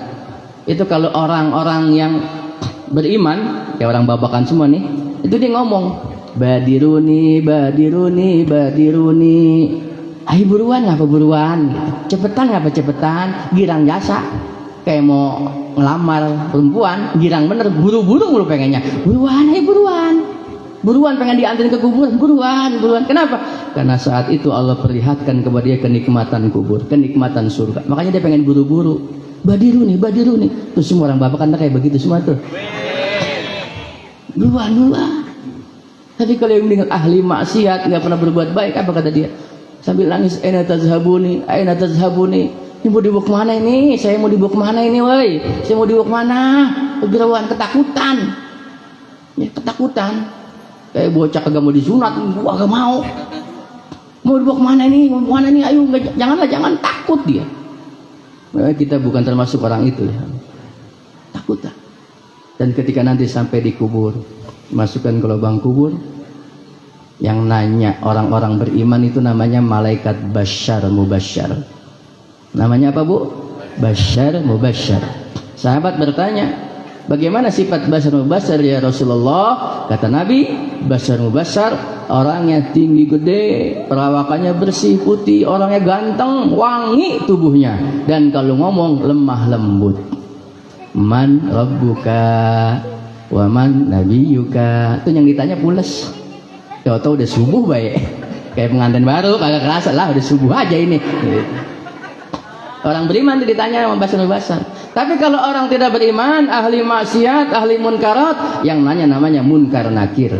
Itu kalau orang-orang yang beriman, kayak orang Babakan semua nih, itu dia ngomong, badiruni, badiruni, badiruni. Ayo buruan apa buruan? Cepetan apa cepetan? Girang jasa. Kayak mau ngelamar perempuan, girang bener, buru-buru mulu pengennya. Buruan, ayo buruan. Buruan pengen diantarin ke kuburan, buruan, buruan. Kenapa? Karena saat itu Allah perlihatkan kepada dia kenikmatan kubur, kenikmatan surga. Makanya dia pengen buru-buru. Badiruni, badiruni. Terus semua orang Babakan kayak begitu semua tuh. Buruan, buruan. Tapi kalau yang meninggal ahli maksiat, nggak pernah berbuat baik, apa kata dia? Sambil nangis, aina tazhabuni, aina tazhabuni. Ini mau dibawa kemana ini? Saya mau dibawa kemana ini, woi? Saya mau dibawa kemana? Kegirauan, ketakutan. Ya, ketakutan. Kayak bocah kagak mau disunat, gua gak mau. Mau dibawa kemana ini? Mau kemana ini? Ayo, janganlah, jangan, takut dia. Nah, kita bukan termasuk orang itu ya. Takut tak? Dan ketika nanti sampai di kubur, masukkan ke lubang kubur, yang nanya orang-orang beriman itu namanya malaikat Basyar Mubasyar. Namanya apa Bu? Basyar Mubasyar. Sahabat bertanya, bagaimana sifat Basyar Mubasyar ya Rasulullah? Kata Nabi, Basyar Mubasyar orangnya tinggi gede, perawakannya bersih putih, orangnya ganteng, wangi tubuhnya, dan kalau ngomong lemah lembut. Man rabbuka wa man nabiyuka. Itu yang ditanya pules. Tahu-tahu udah subuh baik. Kayak pengantin baru kagak kerasa lah, udah subuh aja ini. Orang beriman ditanya sama Basyar. Tapi kalau orang tidak beriman, ahli maksiat, ahli munkarat, yang nanya namanya munkar nakir.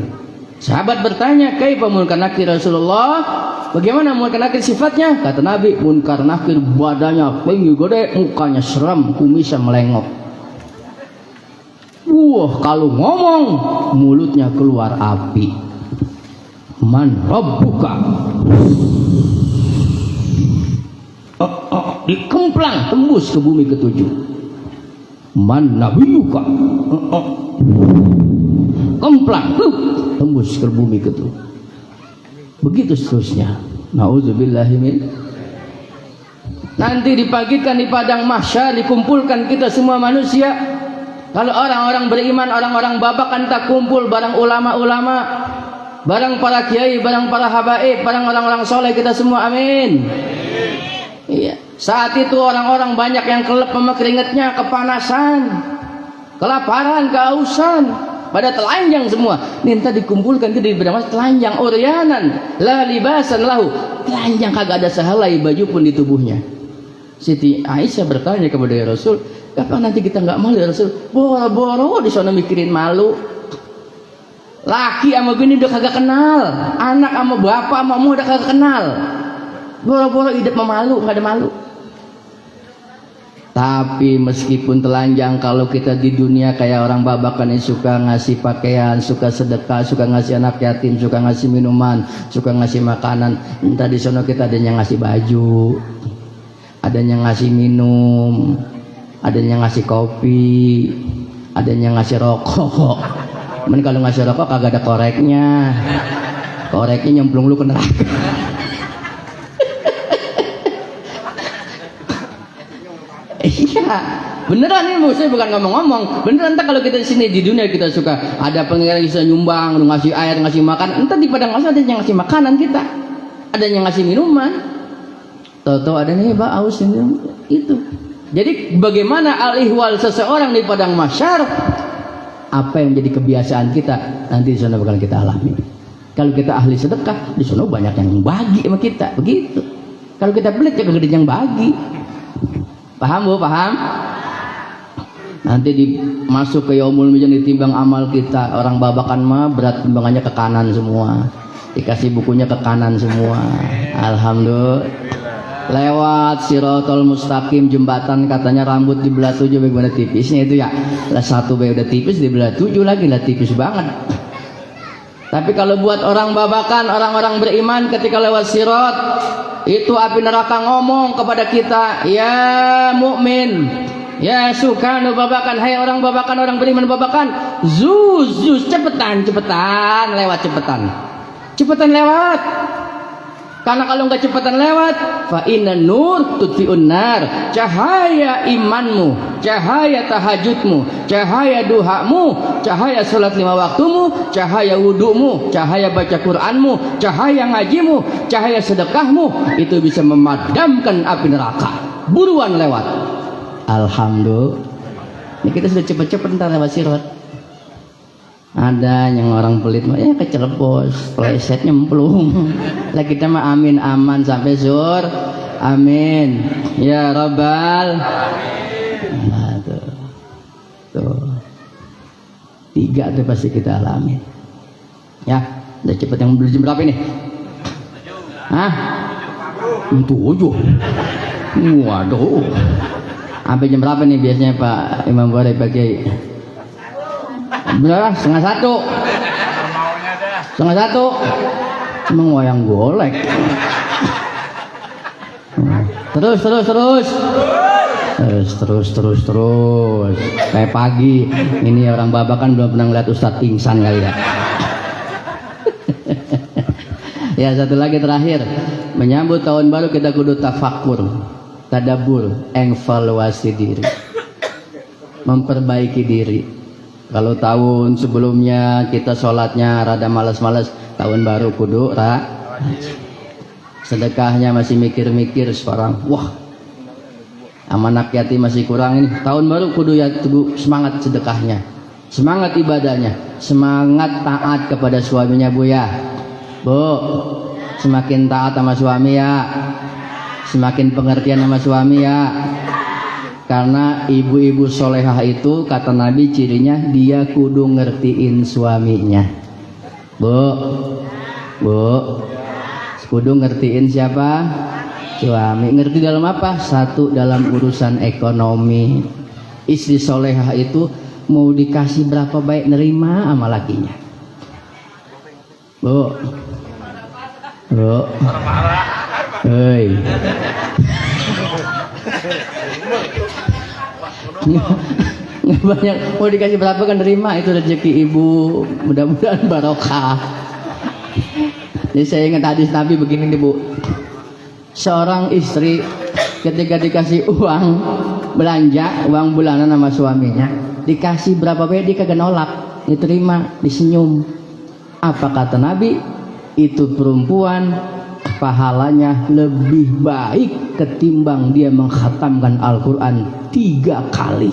Sahabat bertanya, kaifa munkar nakir Rasulullah? Bagaimana munkar nakir sifatnya? Kata Nabi, munkar nakir badannya tinggi gede, mukanya seram, kumisnya melengok. Kalau ngomong mulutnya keluar api. Man rabbuka. Dikemplang tembus ke bumi ketujuh. Man nabiyuka. Kemplang tembus ke bumi ketujuh. Begitu seterusnya. Nauzubillahi min. Nanti dipagikan di padang mahsyar, dikumpulkan kita semua manusia. Kalau orang-orang beriman, orang-orang Babakan tak kumpul, barang ulama-ulama, barang para kiai, barang para habaib, barang orang-orang soleh kita semua, amin. Iya. Saat itu orang-orang banyak yang kelep sama keringatnya, kepanasan, kelaparan, kehausan, pada telanjang semua. Minta dikumpulkan itu di beramas telanjang, uryanan, la libasan lahu, telanjang kagak ada sehelai baju pun di tubuhnya. Siti Aisyah bertanya kepada ya Rasul, kapan nanti kita nggak malu ya Rasul? Boro-boro di sana mikirin malu. Laki sama bini udah kagak kenal, anak sama bapak sama mu udah kagak kenal. Boro-boro hidup memalu, nggak ada malu. Tapi meskipun telanjang, kalau kita di dunia kayak orang Babakan yang suka ngasih pakaian, suka sedekah, suka ngasih anak yatim, suka ngasih minuman, suka ngasih makanan. Entah di sana kita ada yang ngasih baju, adanya ngasih minum, adanya ngasih kopi, adanya ngasih rokok. Men kalau ngasih rokok kagak ada koreknya. Koreknya nyemplung lu ke neraka. Iya, beneran ini saya bukan ngomong-ngomong. Beneran entar kalau kita di sini di dunia kita suka ada pengiran bisa nyumbang, lu ngasih air, ngasih makan. Entar di padang mahsyar ada yang ngasih makanan kita, ada yang ngasih minuman. Tahu-tahu ada nih Pak aus ini itu. Jadi bagaimana al-ihwal seseorang di padang mahsyar? Apa yang menjadi kebiasaan kita nanti di sana bakal kita alami. Kalau kita ahli sedekah, di sana banyak yang bagi sama kita, begitu. Kalau kita pelit ya gede yang bagi. Paham Bu? Paham? Nanti masuk ke yaumul mizan ditimbang amal kita. Orang Babakan mah berat timbangannya ke kanan semua. Dikasih bukunya ke kanan semua. Alhamdulillah. lewat Siratal Mustaqim, jembatan katanya rambut dibelah 7, bagaimana tipisnya itu ya. Lah 1 udah tipis, dibelah 7 lagi, lah tipis banget. Tapi kalau buat orang babakan, orang-orang beriman ketika lewat sirat, itu api neraka ngomong kepada kita, ya mukmin, ya sukanu babakan, hai orang babakan, orang beriman babakan, zuz cepetan cepetan lewat. Karena kalau nggak cepetan lewat, fa inna nur tudfi'un nar, cahaya imanmu, cahaya tahajudmu, cahaya duhamu, cahaya salat 5 waktumu, cahaya wudumu, cahaya baca Qur'anmu, cahaya ngajimu, cahaya sedekahmu, itu bisa memadamkan api neraka. Buruan lewat. Alhamdulillah. Ini kita sudah cepet-cepet ntar lewat sirat. Ada yang orang pelit mah ya kecelepos, pleset nyemplung. Lah kita mah amin aman sampai sur. Amin. Ya Rabbal. Nah, tuh. 3 tuh pasti kita alami. Ya, udah cepet yang beli jam berapa ini? Hah? 7. Waduh. Sampai jam berapa nih biasanya Pak Imam Bukhari Pak Kiai? Bener, 12:30. 12:30. Emang wayang golek. Terus. Kayak pagi. Ini orang babakan belum pernah ngeliat Ustadz pingsan kali ya. Ya, satu lagi terakhir. Menyambut tahun baru kita kudu tafakur, tadabbur, evaluasi diri, memperbaiki diri. Kalau tahun sebelumnya kita sholatnya rada malas-malas, tahun baru kudu sedekahnya masih mikir-mikir sekarang, wah amanat yatim masih kurang ini, tahun baru kudu ya semangat sedekahnya, semangat ibadahnya, semangat taat kepada suaminya Bu ya. Bu, semakin taat sama suami ya, semakin pengertian sama suami ya. Karena ibu-ibu solehah itu kata Nabi cirinya dia kudu ngertiin suaminya. Bu, kudu ngertiin siapa? Suami. Ngerti dalam apa? 1, dalam urusan ekonomi. Istri solehah itu mau dikasih berapa baik nerima sama lakinya. Bu, hei. Nggak banyak, mau dikasih berapa kan terima, itu rezeki ibu, mudah-mudahan barokah. Jadi saya ingat hadis Nabi begini nih Bu, seorang istri ketika dikasih uang belanja, uang bulanan sama suaminya, dikasih berapa baik dia kagak nolak, diterima, disenyum. Apa kata Nabi? Itu perempuan pahalanya lebih baik ketimbang dia mengkhatamkan Al-Quran 3 kali.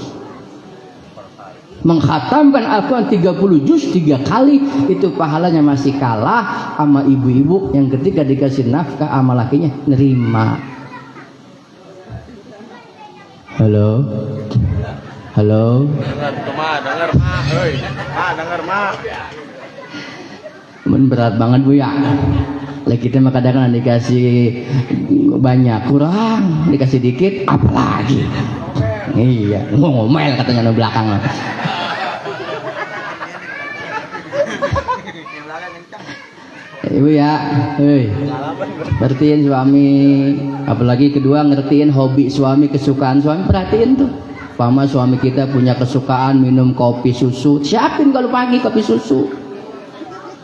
Mengkhatamkan Al-Quran 30 juz 3 kali, itu pahalanya masih kalah sama ibu-ibu yang ketika dikasih nafkah sama lakinya nerima. Halo. Dengar mah. Berat banget Bu ya. Lah kita mah kadang-kadang dikasih banyak kurang, dikasih dikit apalagi. Iya, ngomel katanya di belakang. Ibu ya, perhatiin suami, apalagi kedua ngertiin hobi suami, kesukaan suami, perhatiin tuh. Pama suami kita punya kesukaan minum kopi susu, siapin kalau pagi kopi susu.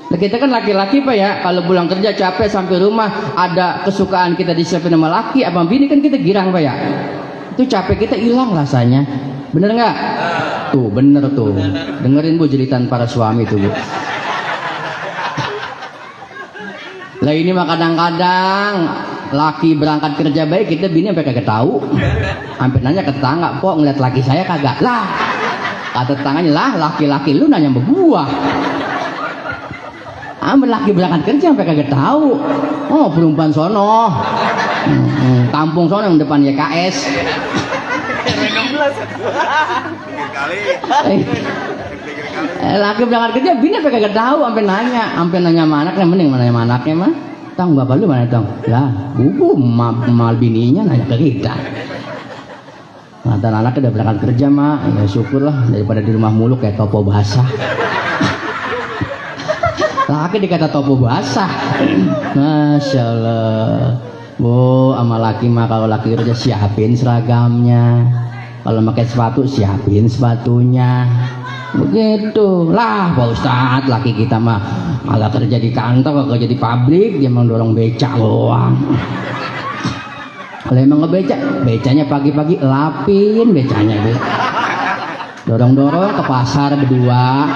Nah, kita kan laki-laki Pak ya, kalau pulang kerja capek sampai rumah ada kesukaan kita disiapin sama laki, abang bini kan kita girang Pak ya. Itu capek kita hilang rasanya. Bener nggak? Tuh bener tuh. Dengerin Bu jeritan para suami tuh Bu. Lah ini mah kadang-kadang laki berangkat kerja baik, kita bini sampai kagak tahu. Hampir nanya ke tetangga, "Pok ngeliat laki saya kagak?" Lah, kata tetangganya, "Lah laki-laki lu nanya sama gua." Laki berangkat kerja sampai kagak tahu. Oh, perempuan sono. Kampung sono yang depan YKS. Laki berangkat kerja bini sampai kagak tahu, sampai nanya sama anaknya, mending mana sama anaknya mah. Tang, bapak lu mana Tang? Lah, mal bininya nanya ke kita. Mantan anak udah berangkat kerja mak, ya syukurlah daripada di rumah mulu kayak topo basah. Laki dikata topo basah. Masya Allah. Bu, sama laki mah kalau laki kerja siapin seragamnya. Kalau pakai sepatu siapin sepatunya. Begitu lah Pak Ustadz, laki kita mah malah kerja di kantor, kerja di pabrik, dia emang dorong becak doang. Kalau emang ngebecak, becanya pagi-pagi lapin becanya be. Dorong-dorong ke pasar berdua.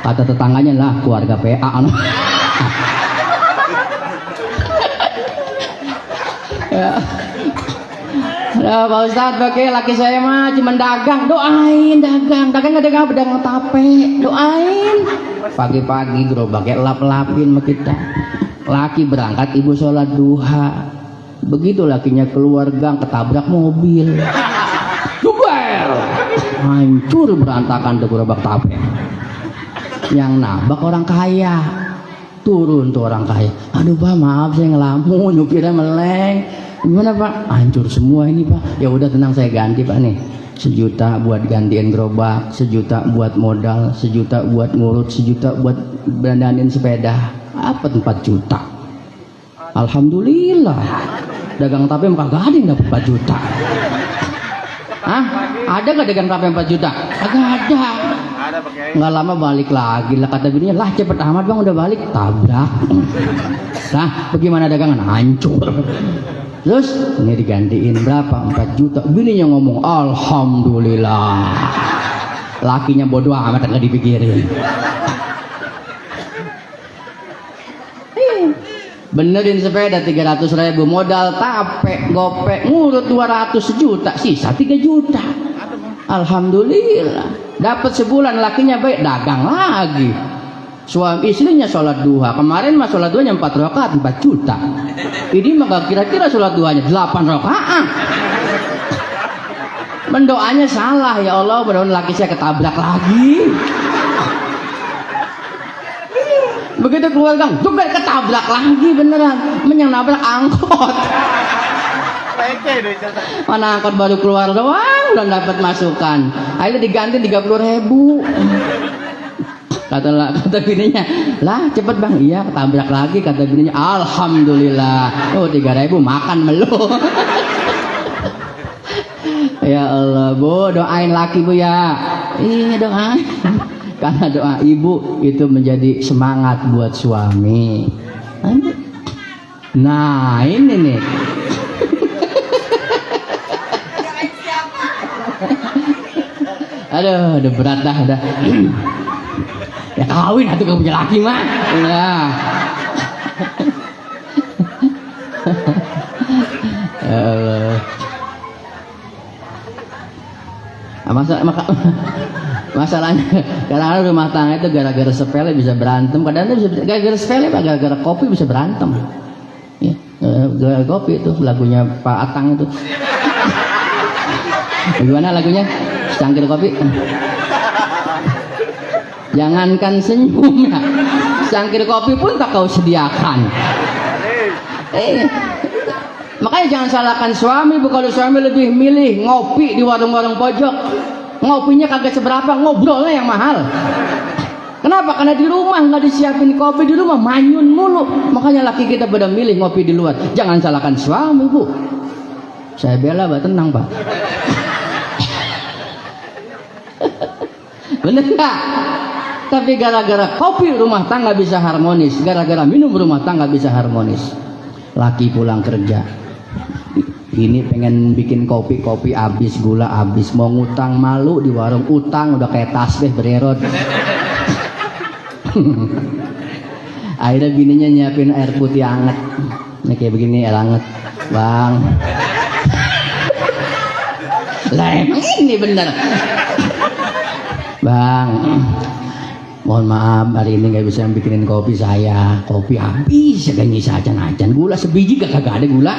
Kata tetangganya lah keluarga PA. Ya. Nah, Pak Ustadz, pakai laki saya mah cuma dagang, doain dagang nggak dagang pedang tape, doain. Pagi-pagi gerobaknya lap-lapin sama kita. Laki berangkat, ibu sholat duha. Begitu lakinya keluar gang ketabrak mobil. Jubel, hancur berantakan tuh gerobak tape. Yang nabrak orang kaya. Turun tuh orang kaya. Aduh Pak, maaf saya ngelamun, nyupirnya meleng. Gimana Pak? Hancur semua ini Pak. Ya udah tenang, saya ganti Pak nih. 1 juta buat gantiin gerobak, 1 juta buat modal, 1 juta buat ngurut, 1 juta buat dandanin sepeda. Apa 4 juta? Alhamdulillah. Dagang tape mah kagak ada yang dapat 4 juta. Hah? Ada gak dagang tape 4 juta? Kagak ada. Nggak lama balik lagi lah, kata bininya, lah cepet amat bang udah balik. Tabrak. Nah bagaimana dagangan? Hancur. Terus ini digantiin berapa? 4 juta. Bininya ngomong alhamdulillah. Lakinya bodoh amat, nggak dipikirin. Benerin sepeda 300.000, modal tape gopek ngurut 200 juta, sisa 3 juta. Alhamdulillah. Dapat sebulan, lakinya baik, dagang lagi. Suami istrinya sholat duha. Kemarin mah sholat duhanya 4 rakaat 4 juta. Ini mah kira-kira sholat duhanya 8 rakaat. Mendoanya salah, ya Allah mudah-mudahan laki saya ketabrak lagi. Begitu keluar gang, jubel ketabrak lagi beneran. Yang nabrak angkot. Mana angkot baru keluar doang belum dapat masukan. Akhirnya diganti 30.000. Kata bininya, lah cepet bang. Iya, ketabrak lagi. Kata bininya, alhamdulillah. Oh 3.000 makan melu. Ya Allah Bu, doain laki Bu ya. Iya doain. Karena doa ibu itu menjadi semangat buat suami. Nah ini nih. Aduh, udah berat dah, udah. Ya kawin atau kamu punya laki mah. Nah. Ya Allah. Masalahnya kadang-kadang rumah tangga itu gara-gara sepele bisa berantem, kadang-kadang bisa gara-gara sepele, gara-gara kopi bisa berantem. Ya, gara-gara kopi itu lagunya Pak Atang itu. Gimana lagunya? Cangkir kopi. Jangankan senyum ya, cangkir kopi pun tak kau sediakan. Makanya jangan salahkan suami Bu. Kalau suami lebih milih ngopi di warung-warung pojok, ngopinya kagak seberapa, ngobrolnya yang mahal. Kenapa? Karena di rumah nggak disiapin kopi, di rumah manyun mulu. Makanya laki kita pada milih ngopi di luar. Jangan salahkan suami Bu. Saya bela Pak, tenang Pak. Bener nggak? Tapi gara-gara kopi rumah tangga bisa harmonis, gara-gara minum rumah tangga bisa harmonis. Laki pulang kerja, ini pengen bikin kopi habis, gula habis, mau ngutang malu di warung, utang udah kayak tasbih bererot. Akhirnya bininya nyiapin air putih anget. Ini kayak begini, air anget bang. Lah emang ini bener bang, mohon maaf hari ini nggak bisa bikinin kopi saya. Kopi habis, gak nyisa acan-acan. Gula sebiji kagak ada gula.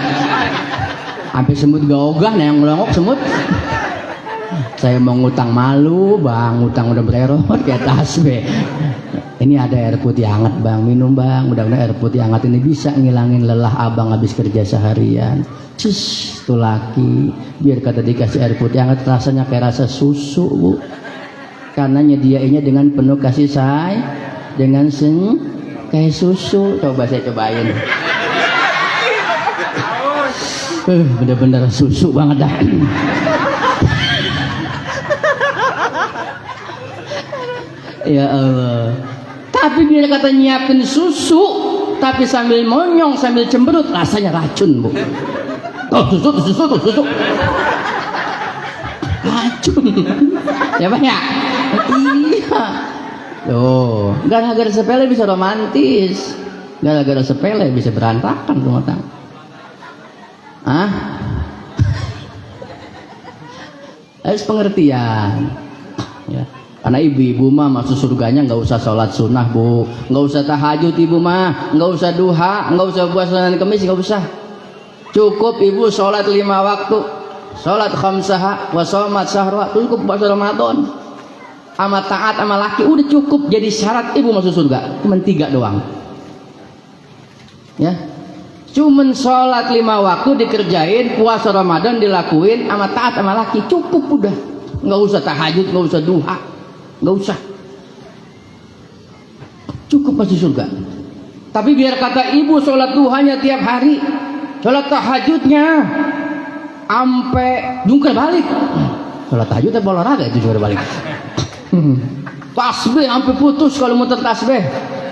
Sampai semut gak ogah, nah yang ngelongok semut. Saya mau ngutang malu bang, ngutang udah bererot kayak tasbih. Ini ada air putih hangat bang, minum bang. Mudah-mudahan air putih hangat ini bisa ngilangin lelah abang habis kerja seharian. Cus, tuh laki. Biar kata dikasih air putih hangat rasanya kayak rasa susu bu. Karena nyediainya dengan penuh kasih sayang, dengan kayak susu. Coba saya cobain. Bener-bener susu banget dah. Ya Allah. Tapi biar kata nyiapin susu, tapi sambil monyong, sambil cemberut, rasanya racun bu. Oh susu. Racun. Ya Pak ya? Iya. Tuh, gara-gara sepele bisa romantis. Gara-gara sepele bisa berantakan rumah tangga. Hah? Harus pengertian. Ya. Karena ibu-ibu mah masuk surganya nggak usah sholat sunnah bu, nggak usah tahajud ibu mah, nggak usah duha, nggak usah puasa Senin Kemis, nggak usah. Cukup ibu sholat 5 waktu, sholat khamsah, wa sholat syahra, cukup puasa Ramadan. Amat taat sama laki udah cukup jadi syarat ibu masuk surga. Cuman 3 doang. Ya, cuman sholat 5 waktu dikerjain, puasa Ramadan dilakuin, amat taat sama laki cukup udah. Nggak usah tahajud, nggak usah duha. Nggak usah, cukup masuk surga. Tapi biar kata ibu sholat duhanya tiap hari, sholat tahajudnya ampe jungkir balik. Sholat tahajud atau olahraga itu jungkir balik. Tasbih ampe putus kalau muter tasbih.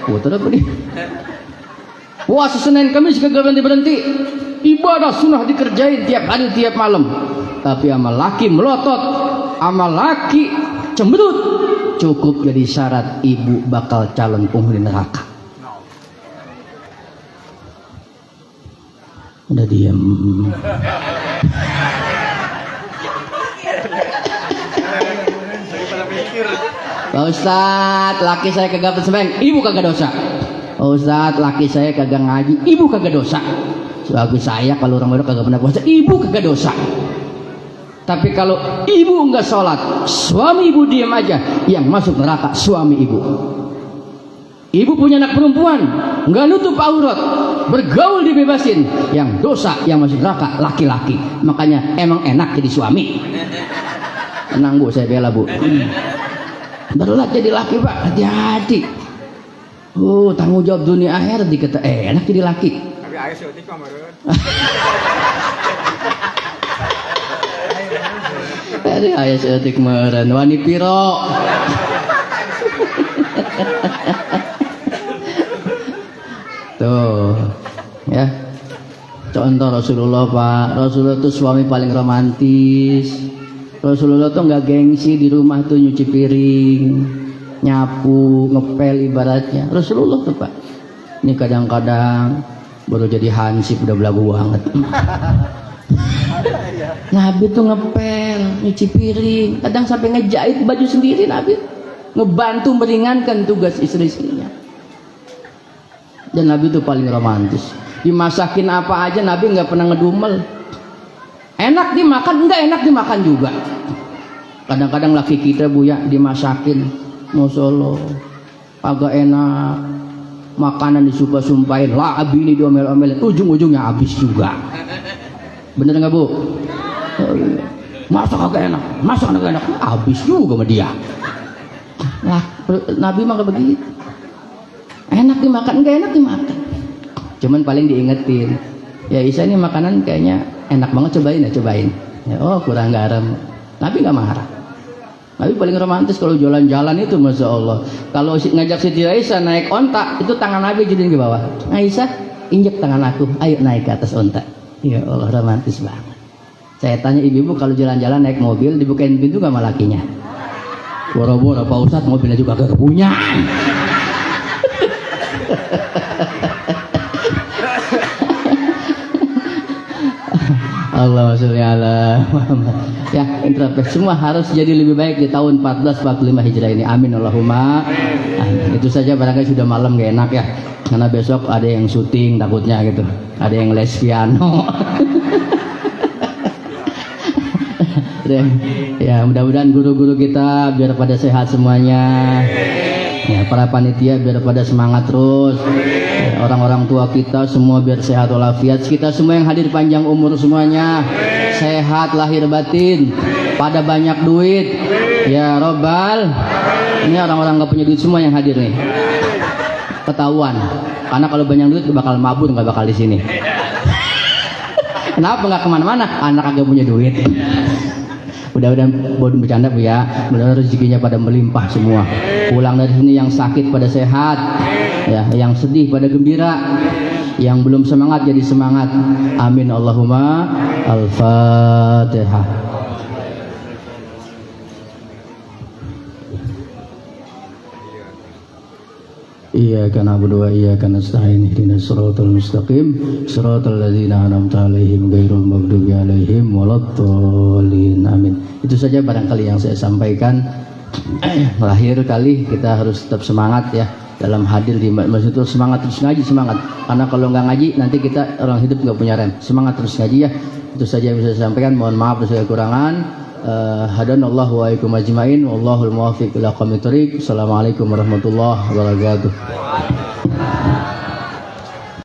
Puter apa nih? Puasa Senin Kamis kagak berhenti. Ibadah sunnah dikerjain tiap hari tiap malam. Tapi amal laki melotot, amal laki cemberut, cukup jadi syarat ibu bakal calon penghuni neraka. Udah diam. Pak Ustadz, laki saya kagak bersembeng, ibu kagak dosa. Pak Ustadz, laki saya kagak ngaji, ibu kagak dosa. Suami saya kalau orang baru kagak pernah puasa, ibu kagak dosa. Tapi kalau ibu enggak sholat, suami ibu diam aja, yang masuk neraka suami ibu. Ibu punya anak perempuan, enggak nutup aurat, bergaul dibebasin, yang dosa yang masuk neraka laki-laki. Makanya emang enak jadi suami. Tenang bu, saya bela bu. Berat jadi laki pak, hati-hati. Tanggung jawab dunia akhirat dikata enak jadi laki. Tapi ayah seotik kemarin. Dari ayah seotik meren wani piro. Tuh ya, contoh Rasulullah pak. Rasulullah tuh suami paling romantis. Rasulullah tuh nggak gengsi di rumah tuh nyuci piring, nyapu, ngepel ibaratnya. Rasulullah tuh pak. Ini kadang-kadang baru jadi hansip udah belagu banget. Nabi tuh ngepel, nyuci piring, kadang sampai ngejahit baju sendiri. Nabi ngebantu meringankan tugas istri-istrinya. Dan Nabi tuh paling romantis. Dimasakin apa aja Nabi nggak pernah ngedumel. Enak dimakan, enggak enak dimakan juga. Kadang-kadang laki kita bu ya dimasakin, Masya Allah, agak enak, makanan disumpah-sumpahin, lah abi ini diomel-omelin, ujung-ujungnya habis juga. Bener nggak bu? Masak agak enak, masak agak enak, habis juga sama dia. Lah, Nabi mah gak begitu. Enak dimakan, enggak enak dimakan. Cuman paling diingetin, ya Isa ini makanan kayaknya enak banget, cobain ya, cobain. Ya, oh kurang garam. Nabi nggak marah. Nabi paling romantis kalau jalan-jalan itu, Masya Allah. Kalau ngajak Siti Aisyah naik onta, itu tangan Nabi jadiin ke bawah. Aisyah, injek tangan aku, ayo naik ke atas onta. Ya Allah, romantis banget. Saya tanya ibu-ibu kalau jalan-jalan naik mobil, dibukain pintu gak sama lakinya? Boro-boro Pak Ustadz mobilnya juga gak punya. Allahumma sholli ala Muhammad. Ya, introspeksi semua harus jadi lebih baik di tahun 1445 Hijrah ini. Amin Allahumma. Amin. Itu saja, barangkali sudah malam gak enak ya. Karena besok ada yang syuting takutnya gitu. Ada yang les piano. Ya, mudah-mudahan guru-guru kita biar pada sehat semuanya. Ya, para panitia biar pada semangat terus. Ya, orang-orang tua kita semua biar sehat walafiat. Kita semua yang hadir panjang umur semuanya. Sehat lahir batin. Pada banyak duit. Ya Robbal. Ini orang-orang gak punya duit semua yang hadir nih. Ketahuan. Karena kalau banyak duit bakal mabur, nggak bakal di sini. Kenapa nggak kemana-mana? Anak agak punya duit. Udah bodoh bercanda Bu ya. Mudah-mudahan rezekinya pada melimpah semua. Pulang dari sini yang sakit pada sehat, ya, yang sedih pada gembira, yang belum semangat jadi semangat. Amin Allahumma. Al-Fatihah. Iyyaka na'budu wa iyyaka nasta'in ihdinas siratal mustaqim siratal ladzina an'amta 'alaihim ghairil maghdubi 'alaihim waladdallin. Amin. Itu saja barangkali yang saya sampaikan. Terakhir kali kita harus tetap semangat ya dalam hadir di masjid itu, semangat terus ngaji, semangat. Karena kalau nggak ngaji nanti kita orang hidup nggak punya rem. Semangat terus ngaji ya. Itu saja yang bisa saya sampaikan. Mohon maaf segala kekurangan. Hadanallahu wa iyyakum ajmain wallahul muwaffiq ila aqwamit thoriq. Assalamualaikum warahmatullahi wabarakatuh.